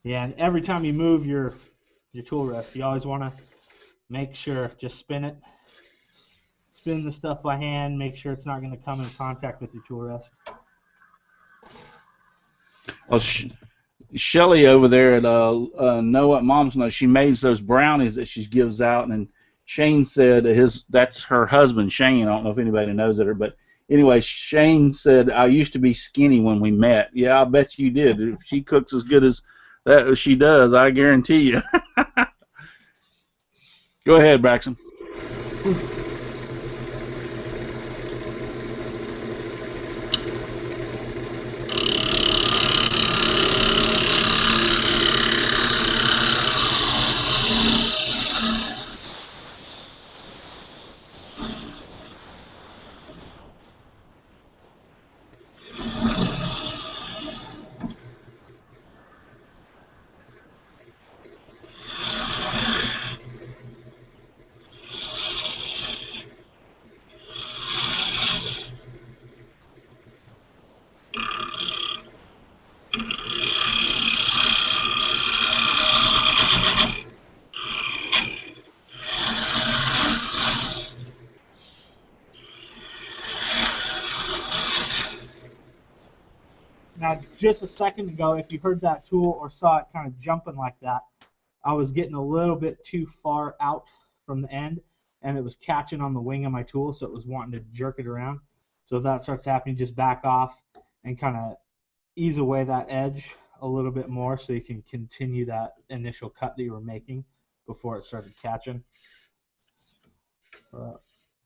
Yeah, and every time you move your tool rest, you always want to make sure, just spin it. Spin the stuff by hand, make sure it's not going to come in contact with your tool rest. Well, Shelly over there at Know What Moms Know, she makes those brownies that she gives out, and Shane said that's her husband, Shane. I don't know if anybody knows it, but anyway, Shane said, I used to be skinny when we met. Yeah, I bet you did. If she cooks as good as that she does, I guarantee you. Go ahead, Braxton. Now, just a second ago, if you heard that tool or saw it kind of jumping like that, I was getting a little bit too far out from the end, and it was catching on the wing of my tool, so it was wanting to jerk it around. So if that starts happening, just back off and kind of ease away that edge a little bit more so you can continue that initial cut that you were making before it started catching.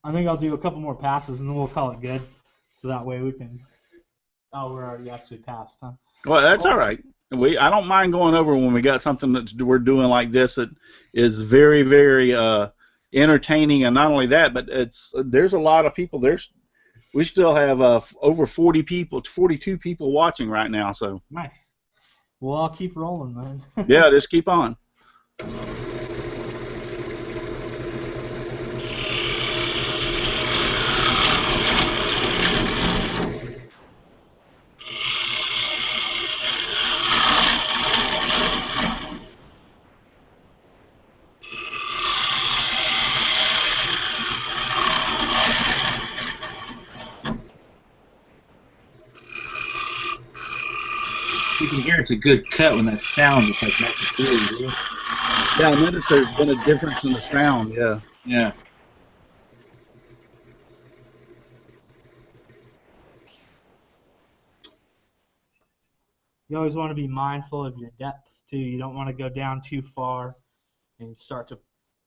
I think I'll do a couple more passes, and then we'll call it good, so that way we can... Oh, we're already actually past, huh? Well, that's all right. I don't mind going over when we got something that we're doing like this that is very, very entertaining, and not only that, but there's a lot of people. We still have over 40 people, 42 people watching right now. So nice. Well, I'll keep rolling, man. Yeah, just keep on. You can hear it's a good cut when that sound is like nice and clear. Yeah, I noticed there's been a difference in the sound. Yeah. Yeah. You always want to be mindful of your depth too. You don't want to go down too far and start to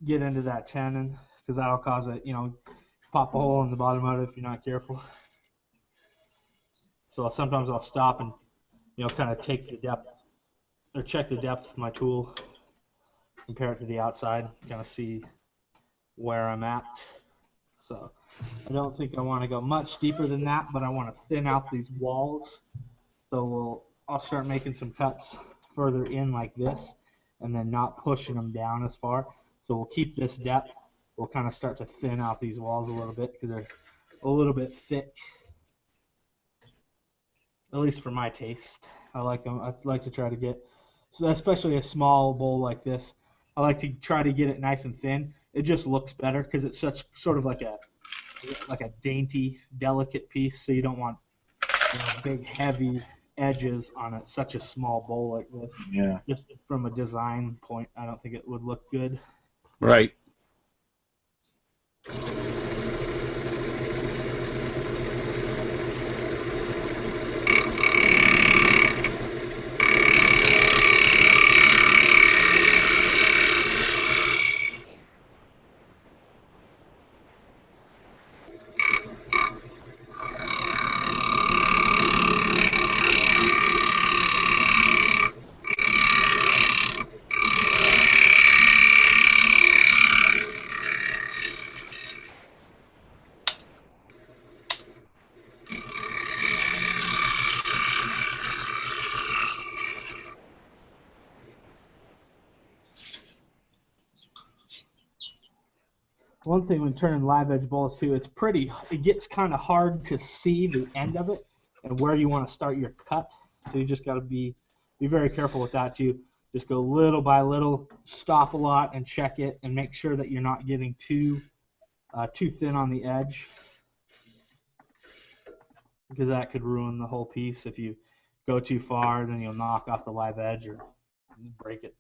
get into that tenon, because that'll cause pop a hole in the bottom of it if you're not careful. So sometimes I'll stop and kind of take the depth or check the depth of my tool, compare it to the outside, kind of see where I'm at. So I don't think I want to go much deeper than that, but I want to thin out these walls. So I'll start making some cuts further in like this, and then not pushing them down as far. So we'll keep this depth. We'll kind of start to thin out these walls a little bit because they're a little bit thick, at least for my taste. I like them. I like to try to get, so especially a small bowl like this, I like to try to get it nice and thin. It just looks better because it's sort of like a dainty, delicate piece. So you don't want big, heavy edges on such a small bowl like this. Yeah. Just from a design point, I don't think it would look good. Right. one thing when turning live edge bowls too, it gets kind of hard to see the end of it and where you want to start your cut. So you just got to be very careful with that too. Just go little by little, stop a lot, and check it, and make sure that you're not getting too thin on the edge, because that could ruin the whole piece. If you go too far, then you'll knock off the live edge or break it.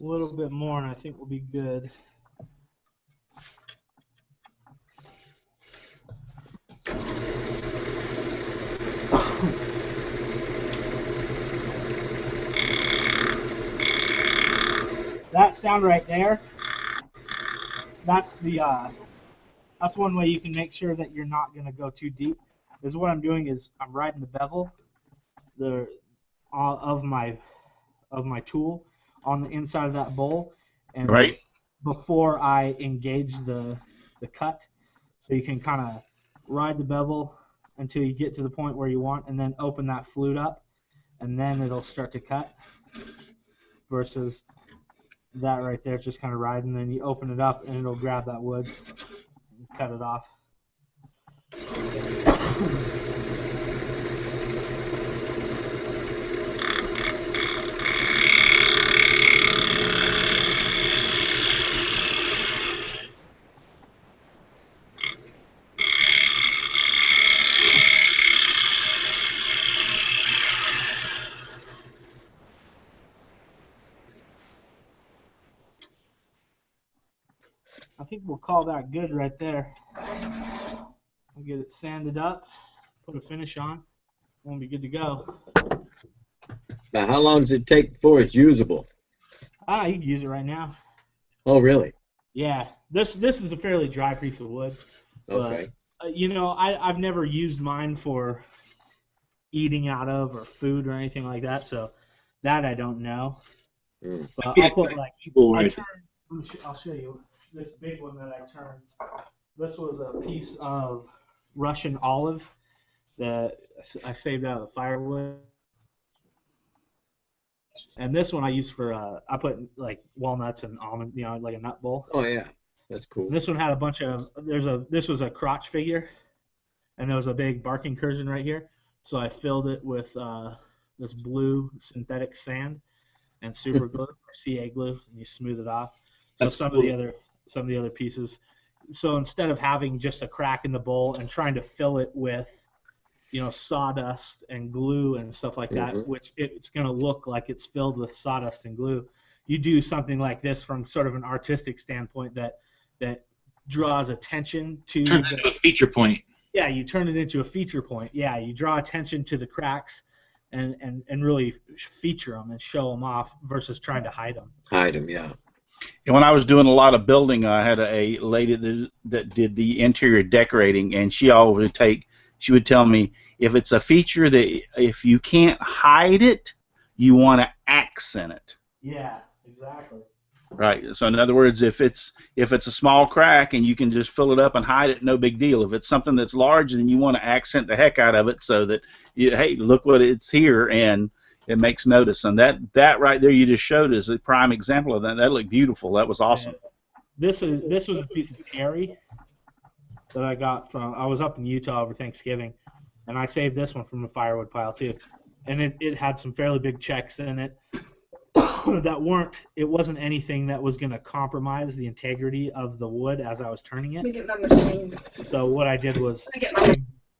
A little bit more, and I think we'll be good. That sound right there, that's one way you can make sure that you're not going to go too deep. Is what I'm doing is I'm riding the bevel of my tool on the inside of that bowl, and Right. before I engage the cut, so you can kind of ride the bevel until you get to the point where you want, and then open that flute up, and then it'll start to cut. Versus that right there, it's just kind of riding, and then you open it up, and it'll grab that wood and cut it off. I think we'll call that good right there. We'll get it sanded up, put a finish on, we'll be good to go. Now, how long does it take before it's usable? You can use it right now. Oh, really? Yeah, this is a fairly dry piece of wood. Okay. But, I've never used mine for eating out of or food or anything like that, so that I don't know. Mm. But I'll put I'll show you this big one that I turned. This was a piece of Russian olive that I saved out of the firewood. And this one I use for, I put like walnuts and almonds, like a nut bowl. Oh, yeah. That's cool. This one had a bunch of, this was a crotch figure, and there was a big bark incursion right here. So I filled it with this blue synthetic sand and super glue, or CA glue, and you smooth it off. So That's some cool. of the other pieces. So instead of having just a crack in the bowl and trying to fill it with, sawdust and glue and stuff like that, which it's going to look like it's filled with sawdust and glue, you do something like this from sort of an artistic standpoint that draws attention to. Turn it into a feature point. Yeah, you turn it into a feature point. Yeah, you draw attention to the cracks and really feature them and show them off versus trying to hide them. Hide them, yeah. And when I was doing a lot of building, I had a lady that did the interior decorating, and she would tell me, if it's a feature that if you can't hide it, you want to accent it. Yeah, exactly. Right. So in other words, if it's a small crack and you can just fill it up and hide it, no big deal. If it's something that's large, then you want to accent the heck out of it so that hey, look what it's here, and it makes notice. And that right there you just showed is a prime example of that. That looked beautiful. That was awesome. This was a piece of cherry that I got I was up in Utah over Thanksgiving, and I saved this one from the firewood pile too. And it had some fairly big checks in it it wasn't anything that was going to compromise the integrity of the wood as I was turning it. Let me get my machine. So what I did was,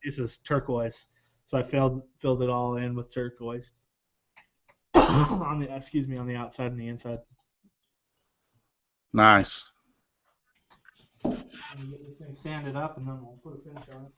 this is turquoise, so I filled it all in with turquoise on the outside and the inside. Nice. And get this thing sanded up, and then we'll put a finish on it.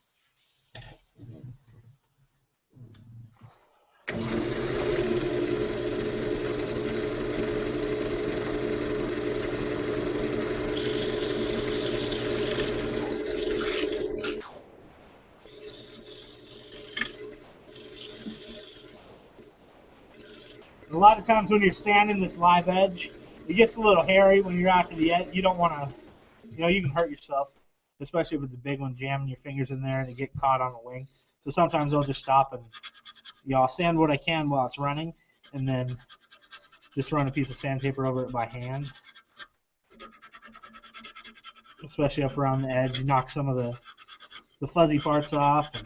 A lot of times when you're sanding this live edge, it gets a little hairy when you're out to the edge. You don't want to, you can hurt yourself, especially if it's a big one, jamming your fingers in there and they get caught on the wing. So sometimes I'll just stop and, I'll sand what I can while it's running, and then just run a piece of sandpaper over it by hand. Especially up around the edge, you knock some of the fuzzy parts off. And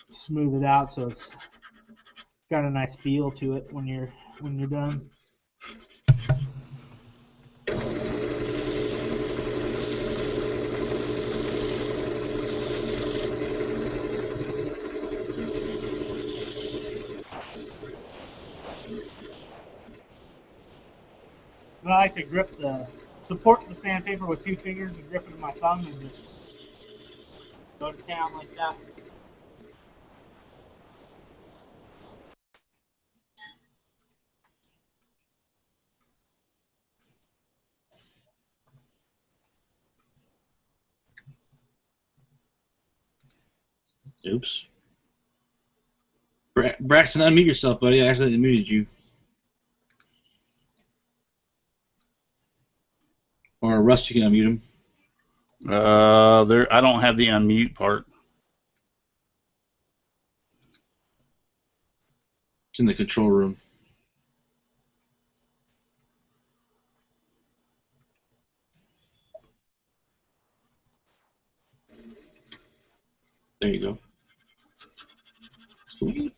smooth it out so it's got a nice feel to it when you're done. And I like to support the sandpaper with 2 fingers and grip it with my thumb and just go to town like that. Oops. Braxton, unmute yourself, buddy. I accidentally muted you. Or Russ, you can unmute him. I don't have the unmute part. It's in the control room. There you go. Sweet.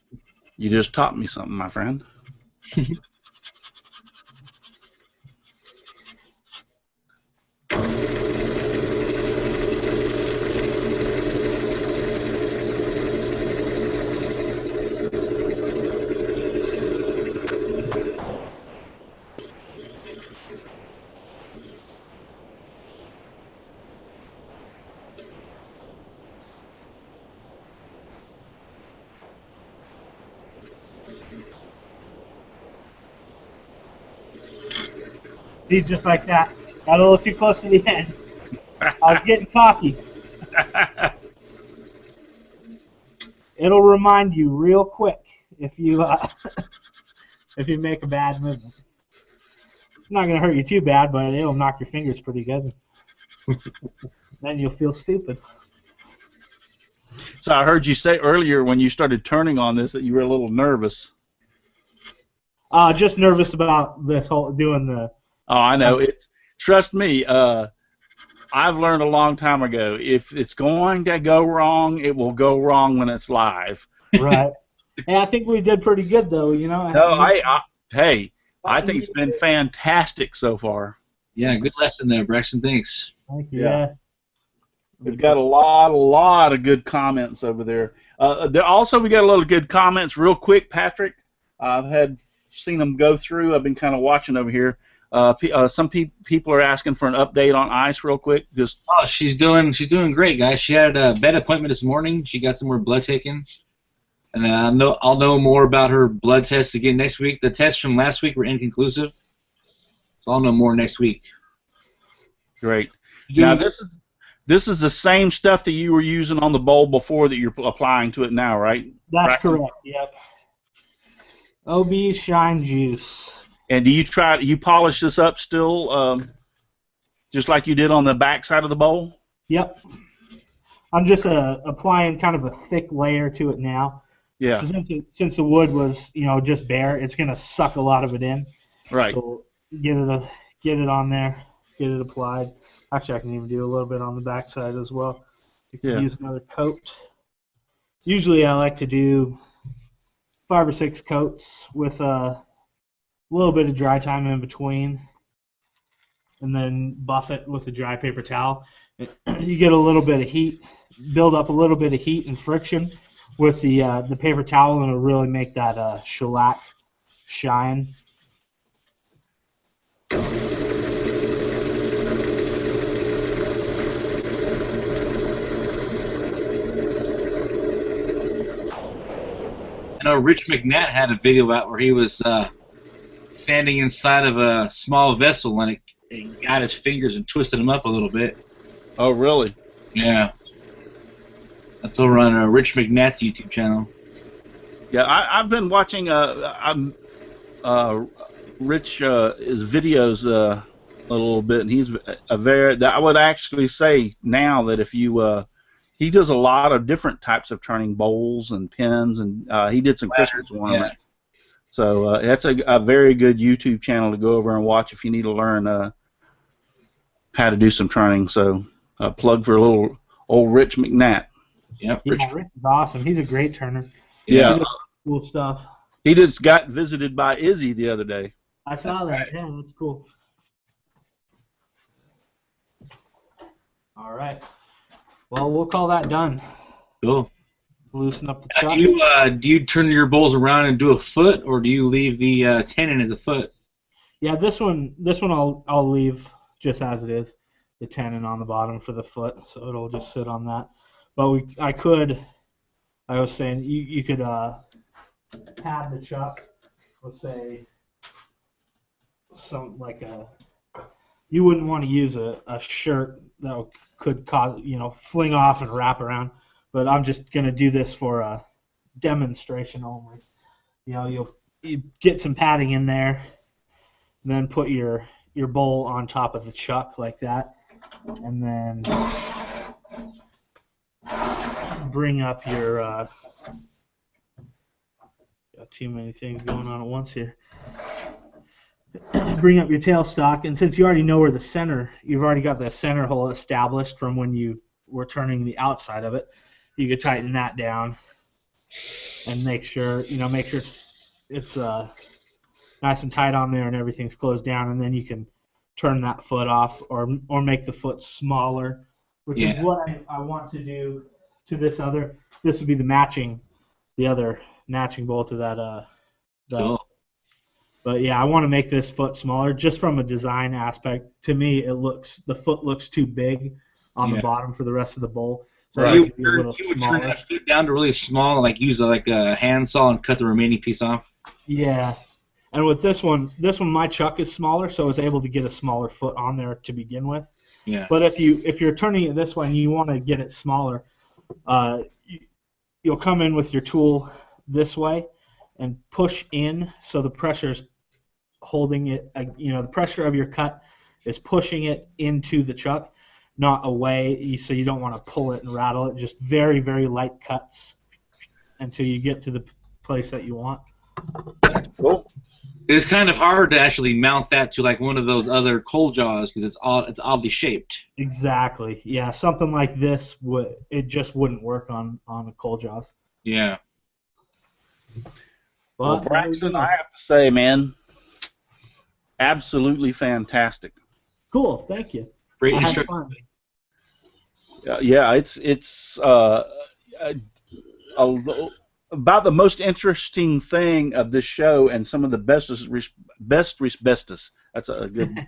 You just taught me something, my friend. See, just like that. Got a little too close to the end. I was getting cocky. It'll remind you real quick if you if you make a bad movement. It's not going to hurt you too bad, but it'll knock your fingers pretty good. Then you'll feel stupid. So I heard you say earlier when you started turning on this that you were a little nervous. Just nervous about this whole doing the. Oh, I know. Trust me. I've learned a long time ago. If it's going to go wrong, it will go wrong when it's live. Right. Hey, I think we did pretty good, though. No, hey, I think it's been fantastic so far. Yeah, good lesson there, Braxton. Thanks. Thank you. Yeah. We've got a lot of good comments over there. Also, we got a little good comments real quick, Patrick. I've seen them go through. I've been kind of watching over here. Some people are asking for an update on Ice real quick. She's doing great, guys. She had a vet appointment this morning. She got some more blood taken, and I'll know more about her blood tests again next week. The tests from last week were inconclusive, so I'll know more next week. Great. Now this is the same stuff that you were using on the bowl before that you're applying to it now, right? That's Braxton? correct. Yep. OB Shine Juice. And do you polish this up still, just like you did on the back side of the bowl? Yep. I'm just applying kind of a thick layer to it now. Yeah. So since the wood was just bare, it's gonna suck a lot of it in. Right. So get it on there, get it applied. Actually, I can even do a little bit on the back side as well. You can use another coat. Usually, I like to do 5 or 6 coats with a little bit of dry time in between, and then buff it with a dry paper towel. You get a little bit of heat, build up a little bit of heat and friction with the paper towel, and it'll really make that shellac shine. Rich McNatt had a video out where he was standing inside of a small vessel and it got his fingers and twisted him up a little bit. Oh, really? Yeah. That's over on Rich McNatt's YouTube channel. Yeah, I've been watching Rich his videos a little bit, and he's a very. I would actually say now that if you he does a lot of different types of turning bowls and pins, and he did some Christmas ornaments. Yeah. So that's a very good YouTube channel to go over and watch if you need to learn how to do some turning. So plug for a little old Rich McNatt. Yep, Rich is awesome. He's a great turner. Yeah. Cool stuff. He just got visited by Izzy the other day. I saw that. Yeah, that's cool. All right. Well, we'll call that done. Cool. Loosen up the chuck. Do you turn your bowls around and do a foot, or do you leave the tenon as a foot? Yeah, this one I'll leave just as it is, the tenon on the bottom for the foot, so it'll just sit on that. But I was saying you could pad the chuck, let's say you wouldn't want to use a shirt that could cause, fling off and wrap around, but I'm just going to do this for a demonstration only. You get some padding in there, and then put your bowl on top of the chuck like that, and then bring up your got too many things going on at once here. Bring up your tailstock, and since you already know where you've already got the center hole established from when you were turning the outside of it, you could tighten that down and make sure it's nice and tight on there and everything's closed down, and then you can turn that foot off or make the foot smaller, which is what I want to do to this other. This would be the other matching bowl to that. Cool. But yeah, I want to make this foot smaller just from a design aspect. To me, the foot looks too big on the bottom for the rest of the bowl. So right. You would turn that foot down to really small and use a handsaw and cut the remaining piece off. Yeah. And with this one, my chuck is smaller, so I was able to get a smaller foot on there to begin with. Yeah. But if you're turning it this way and you want to get it smaller, you'll come in with your tool this way and push in, so the pressure's holding it. The pressure of your cut is pushing it into the chuck, not away. So you don't want to pull it and rattle it. Just very, very light cuts until you get to the place that you want. Cool. It's kind of hard to actually mount that to one of those other cold jaws because it's oddly shaped. Exactly. Yeah, something like this it just wouldn't work on the cold jaws. Yeah. Well, Braxton, I have to say, man, absolutely fantastic. Cool. Thank you. Great instruction. Yeah, it's about the most interesting thing of this show, and some of the best. That's a good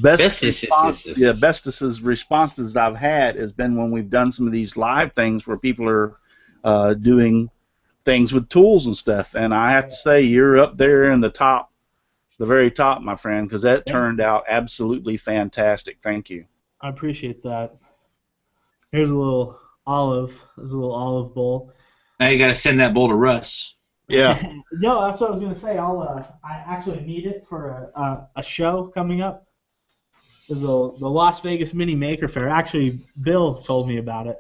best response. Yeah, bestest responses I've had has been when we've done some of these live things where people are doing things with tools and stuff. And I have to say, you're up there in the very top, my friend, because that turned out absolutely fantastic. Thank you. I appreciate that. Here's a little olive. There's a little olive bowl. Now you got to send that bowl to Russ. Yeah. No, that's what I was gonna say. I actually need it for a show coming up. The Las Vegas Mini Maker Faire. Actually, Bill told me about it.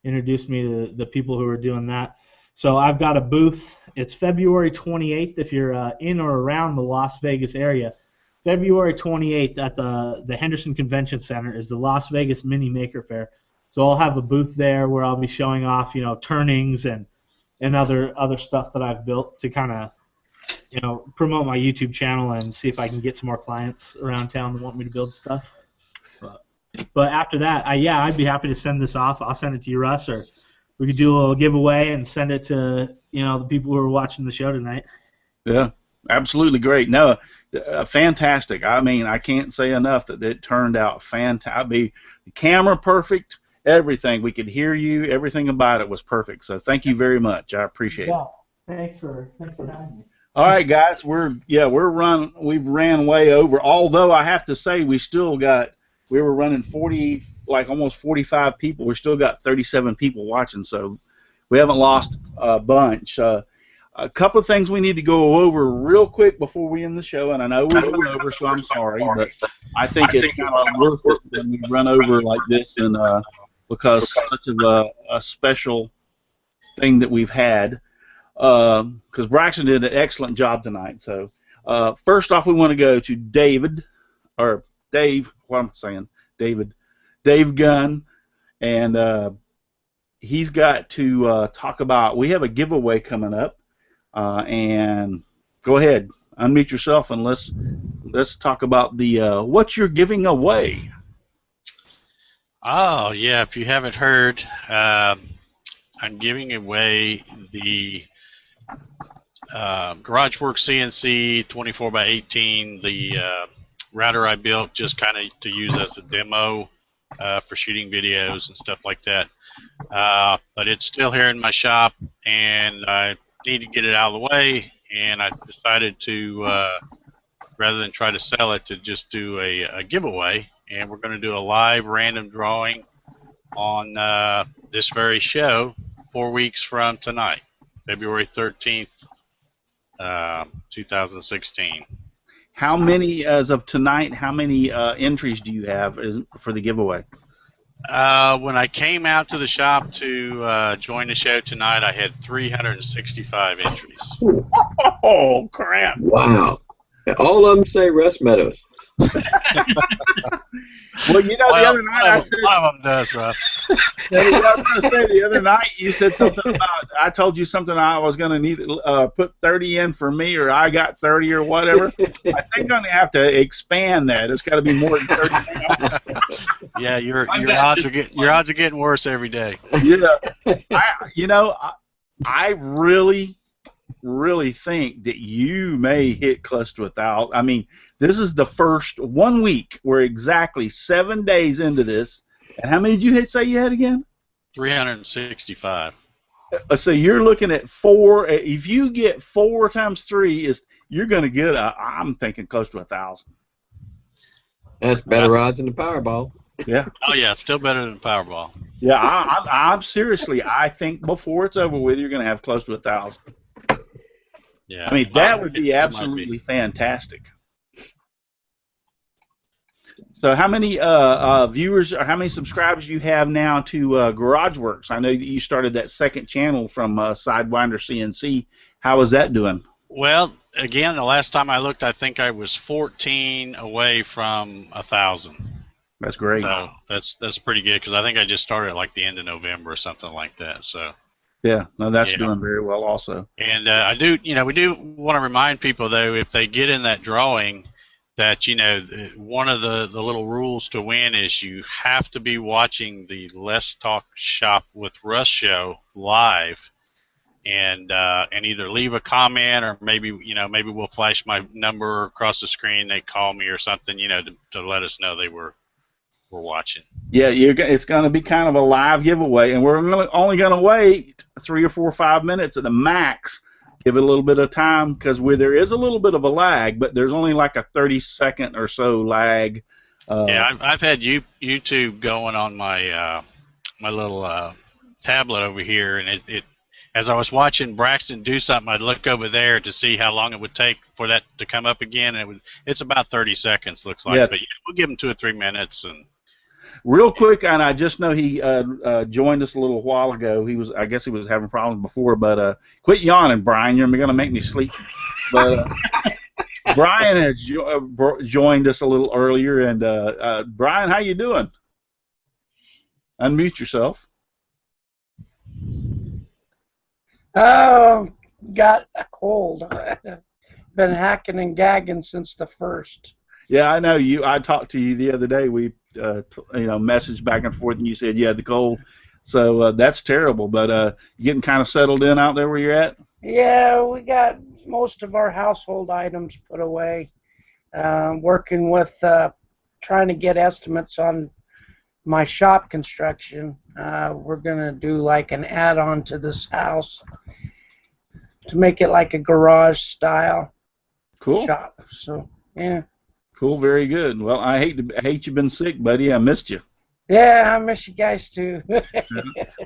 Introduced me to the people who are doing that. So I've got a booth. It's February 28th if you're in or around the Las Vegas area. February 28th at the Henderson Convention Center is the Las Vegas Mini Maker Faire. So I'll have a booth there where I'll be showing off, turnings and other stuff that I've built to kind of, promote my YouTube channel and see if I can get some more clients around town that want me to build stuff. But after that, I'd be happy to send this off. I'll send it to you, Russ, or we could do a little giveaway and send it to the people who are watching the show tonight. Yeah, absolutely great. No, fantastic. I mean, I can't say enough that it turned out fantastic. The camera perfect, everything. We could hear you. Everything about it was perfect. So thank you very much. I appreciate it. Thanks for having me. All right, guys, we've ran way over. Although I have to say, we were running 40, like almost 45 people. We still got 37 people watching, so we haven't lost a bunch. A couple of things we need to go over real quick before we end the show, and I know we went over, so I'm sorry, but I think it's kind of worth it when we run over like this, and because such of a special thing that we've had. Because Braxton did an excellent job tonight. So first off, we want to go to Dave. What am I saying? Dave Gunn, and he's got to talk about. We have a giveaway coming up, and go ahead, unmute yourself, and let's talk about the what you're giving away. Oh yeah, if you haven't heard, I'm giving away the GarageWorks CNC 24x18, the router I built just kind of to use as a demo for shooting videos and stuff like that. But it's still here in my shop, and I need to get it out of the way, and I decided to, rather than try to sell it, to just do a giveaway, and we're going to do a live random drawing on this very show 4 weeks from tonight, February 13th, 2016. How many, as of tonight, how many entries do you have for the giveaway? When I came out to the shop to join the show tonight, I had 365 entries. Oh, crap. Wow. All of them say Russ Meadows. Well, the other night I said... One of them does, Russ. I was going to say the other night you said something about, I told you something I was going to need to put 30 in for me, or I got 30 or whatever. I think I'm going to have to expand that. It's got to be more than 30. Yeah, your odds are getting worse every day. Yeah. I really think that you may hit close to 1,000. I mean, this is the first 1 week. We're exactly 7 days into this. And how many did you say you had again? 365. So you're looking at 4. If you get 4 times 3, you're going to get I'm thinking close to 1,000. That's better odds than the Powerball. Yeah. Oh yeah, still better than Powerball. Yeah, I'm seriously. I think before it's over with, you're going to have close to 1,000. Yeah. I mean, that would be absolutely fantastic. So how many viewers or how many subscribers do you have now to GarageWorks? I know that you started that second channel from Sidewinder CNC. How is that doing? Well, again, the last time I looked, I think I was 14 away from 1,000. That's great. So that's pretty good, because I think I just started at like the end of November or something like that. So. Yeah, no, that's doing very well also. And we do want to remind people, though, if they get in that drawing, that, one of the little rules to win is you have to be watching the Let's Talk Shop with Russ show live, and either leave a comment, or maybe we'll flash my number across the screen. They call me or something, to let us know they were watching. Yeah, it's going to be kind of a live giveaway, and we're only going to wait 3 or 4 or 5 minutes at the max. Give it a little bit of time, because there is a little bit of a lag, but there's only like a 30-second or so lag. Yeah, I've had YouTube going on my my little tablet over here, and it as I was watching Braxton do something, I'd look over there to see how long it would take for that to come up again, and it's about 30 seconds, looks like. Yeah. But we'll give him 2 or 3 minutes. And real quick, and I just know he joined us a little while ago. I guess he was having problems before, but quit yawning, Brian. You're going to make me sleep. But Brian has joined us a little earlier, and Brian, how you doing? Unmute yourself. Oh, got a cold. Been hacking and gagging since the 1st. Yeah, I know you. I talked to you the other day. We messaged back and forth, and you said you had the cold. So that's terrible. But you getting kind of settled in out there where you're at? Yeah, we got most of our household items put away. Working with trying to get estimates on my shop construction. We're gonna do like an add-on to this house to make it like a garage style Cool. shop. So yeah. Cool. Very good. Well, I hate you've been sick, buddy. I missed you. Yeah, I miss you guys too. But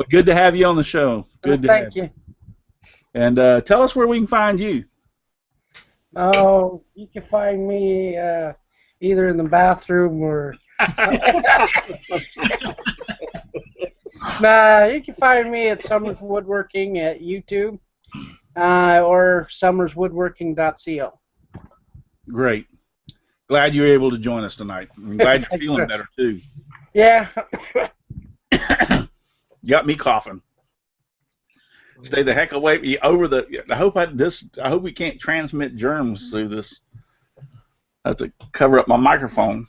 good to have you on the show. Good to Thank have you. And tell us where we can find you. Oh, you can find me either in the bathroom or. Nah, you can find me at Summers Woodworking at YouTube or summerswoodworking.co. Great. Glad you were able to join us tonight. I'm glad you're feeling better too. Yeah. Got me coughing. Stay the heck away over the. I hope we can't transmit germs through this. I have to cover up my microphone.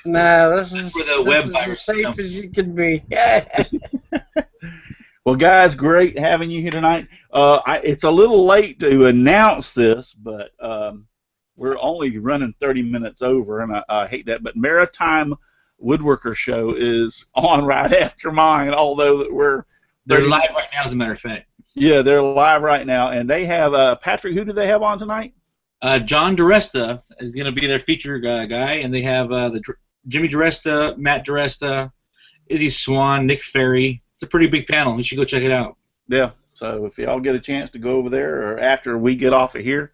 No, this is For the web as virus. safe as you can be. Well, guys, great having you here tonight. It's a little late to announce this, but we're only running 30 minutes over, and I hate that. But Maritime Woodworker Show is on right after mine, although we're. They're live right now, as a matter of fact. Yeah, they're live right now, and they have Patrick. Who do they have on tonight? John DiResta is going to be their feature guy, and they have Jimmy DiResta, Matt DiResta, Izzy Swan, Nick Ferry. It's a pretty big panel. You should go check it out. Yeah. So if y'all get a chance to go over there, or after we get off of here,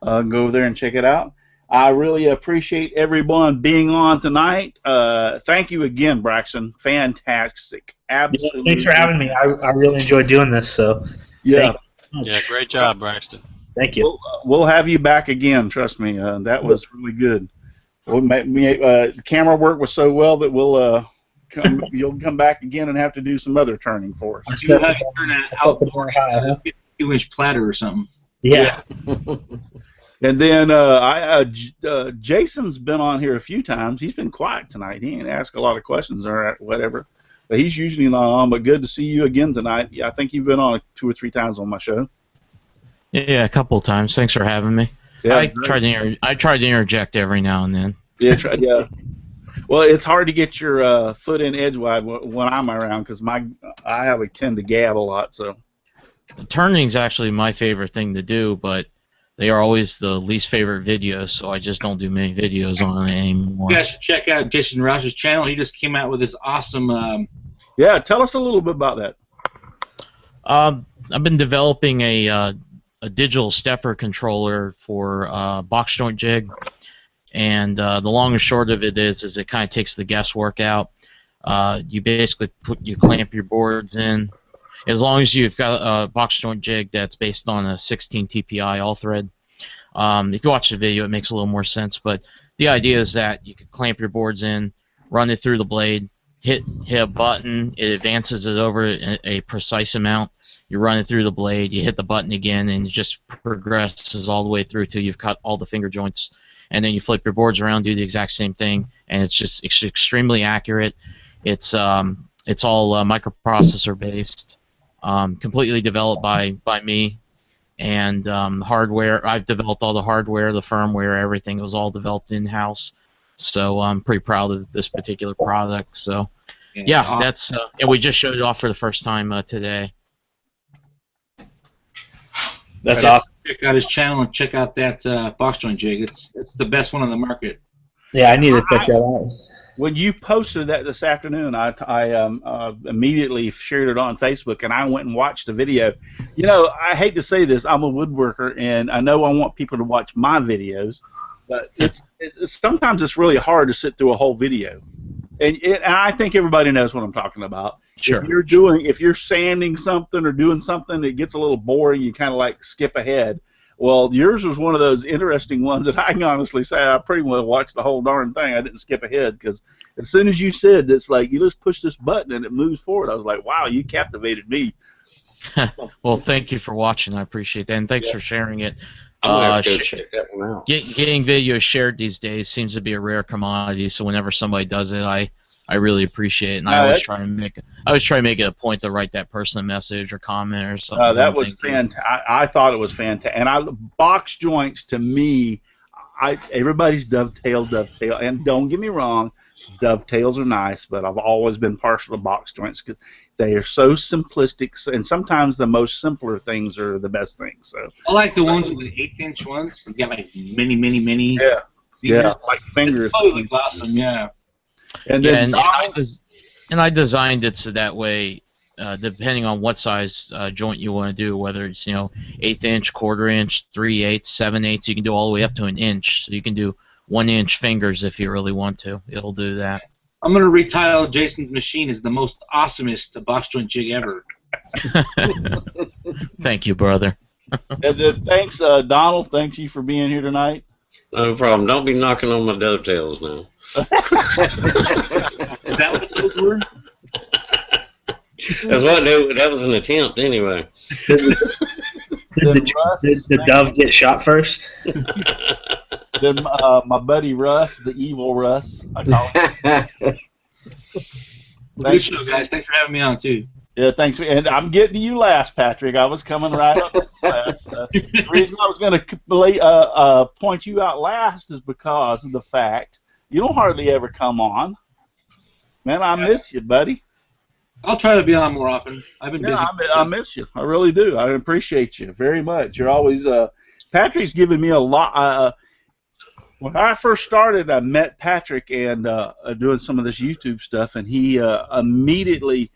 go over there and check it out. I really appreciate everyone being on tonight. Thank you again, Braxton. Fantastic. Absolutely. Yeah, thanks for having me. I really enjoyed doing this. So yeah. Yeah, great job, Braxton. Thank you. We'll have you back again. Trust me. That was really good. The camera work was so well that you'll come back again and have to do some other turning for us. You'll have to turn an outboard 52-inch platter or something. Yeah. And then Jason's been on here a few times. He's been quiet tonight. He ain't asked a lot of questions or whatever. But he's usually not on. But good to see you again tonight. Yeah, I think you've been on 2 or 3 times on my show. Yeah, a couple of times. Thanks for having me. Yeah, I try to interject every now and then. Yeah, yeah. Well, it's hard to get your foot in edgewise when I'm around because I tend to gab a lot. So Turning's actually my favorite thing to do, but they are always the least favorite videos, so I just don't do many videos on it anymore. You guys should check out Jason Roush's channel. He just came out with this awesome. Yeah, tell us a little bit about that. I've been developing a digital stepper controller for box joint jig, and the long and short of it is it kind of takes the guesswork out. You basically clamp your boards in. As long as you've got a box joint jig that's based on a 16 TPI all thread. If you watch the video, it makes a little more sense. But the idea is that you can clamp your boards in, run it through the blade, hit a button, it advances it over a precise amount. You run it through the blade, you hit the button again, and it just progresses all the way through till you've cut all the finger joints. And then you flip your boards around, do the exact same thing, and it's extremely accurate. It's all microprocessor based. Completely developed by me, and hardware. I've developed all the hardware, the firmware, everything. It was all developed in-house, so I'm pretty proud of this particular product. So, yeah, that's and we just showed it off for the first time today. That's awesome. Check out his channel and check out that box joint jig. It's the best one on the market. Yeah, I need to check that out. When you posted that this afternoon, I immediately shared it on Facebook, and I went and watched the video. You know, I hate to say this, I'm a woodworker, and I know I want people to watch my videos, but sometimes it's really hard to sit through a whole video. And I think everybody knows what I'm talking about. Sure. If you're sanding something or doing something, it gets a little boring. You kind of like skip ahead. Well, yours was one of those interesting ones that I can honestly say I pretty well watched the whole darn thing. I didn't skip ahead because as soon as you said this, like, you just push this button and it moves forward, I was like, wow, you captivated me. Well, thank you for watching. I appreciate that, and thanks for sharing it. I'm going to have to go check that one out. Getting videos shared these days seems to be a rare commodity, so whenever somebody does it, I really appreciate it, and I always try to make it a point to write that person a message or comment or something. That was fantastic. I thought it was fantastic. And box joints to me, everybody's dovetail, and don't get me wrong, dovetails are nice, but I've always been partial to box joints because they are so simplistic, and sometimes the most simpler things are the best things. So I like the ones with the 1/8" ones. You got like many. yeah, fingers. like fingers. Oh, look awesome, yeah. And Yeah, then and I designed it so that way, depending on what size joint you want to do, whether it's 1/8 inch, 1/4 inch, 3/8, 7/8, you can do all the way up to an inch. So you can do 1-inch fingers if you really want to. It'll do that. I'm gonna retitle Jason's machine as the most awesomest box joint jig ever. Thank you, brother. and then thanks, Donald. Thanks you for being here tonight. No problem. Don't be knocking on my dovetails now. Is that what those were? That was an attempt anyway. Did the dove get shot first? Then my buddy Russ, the evil Russ, I call him. Well, good show, guys. Thanks for having me on too. Yeah, thanks. And I'm getting to you last, Patrick. I was coming right up. The reason I was going to point you out last is because of the fact you don't hardly ever come on. Man, I miss you, buddy. I'll try to be on more often. I've been busy. I miss you. I really do. I appreciate you very much. You're always Patrick's given me a lot. When I first started, I met Patrick and doing some of this YouTube stuff, and he immediately.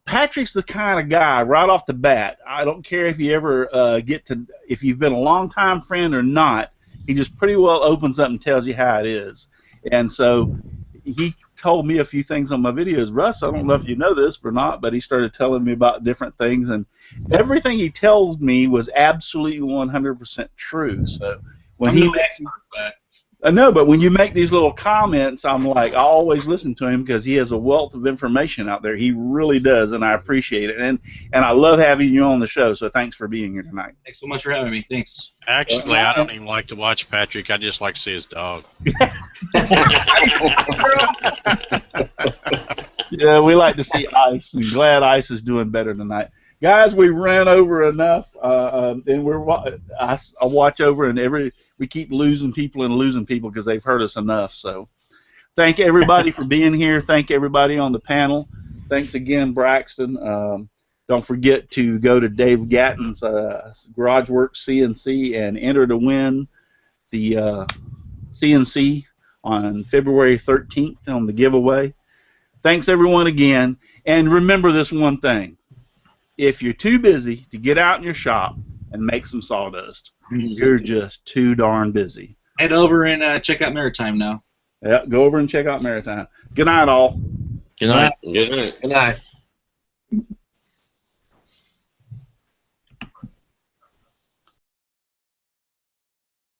Patrick's the kind of guy right off the bat. I don't care if you ever if you've been a long-time friend or not. He just pretty well opens up and tells you how it is. And so he told me a few things on my videos. Russ, I don't know if you know this or not, but he started telling me about different things, and everything he told me was absolutely 100% true. So when he makes I know, but when you make these little comments, I'm like, I always listen to him because he has a wealth of information out there. He really does, and I appreciate it. And I love having you on the show, so thanks for being here tonight. Thanks so much for having me. Thanks. Actually, I don't even like to watch Patrick. I just like to see his dog. Yeah, we like to see Ice, and glad Ice is doing better tonight. Guys, we ran over enough, and I watch over, and we keep losing people because they've hurt us enough. So, thank everybody for being here. Thank everybody on the panel. Thanks again, Braxton. Don't forget to go to Dave Gatton's Garage Works CNC and enter to win the CNC on February 13th on the giveaway. Thanks everyone again, and remember this one thing. If you're too busy to get out in your shop and make some sawdust, you're just too darn busy. Head over and check out Maritime now. Yeah, go over and check out Maritime. Good night, all. Good night. Good night. Good night.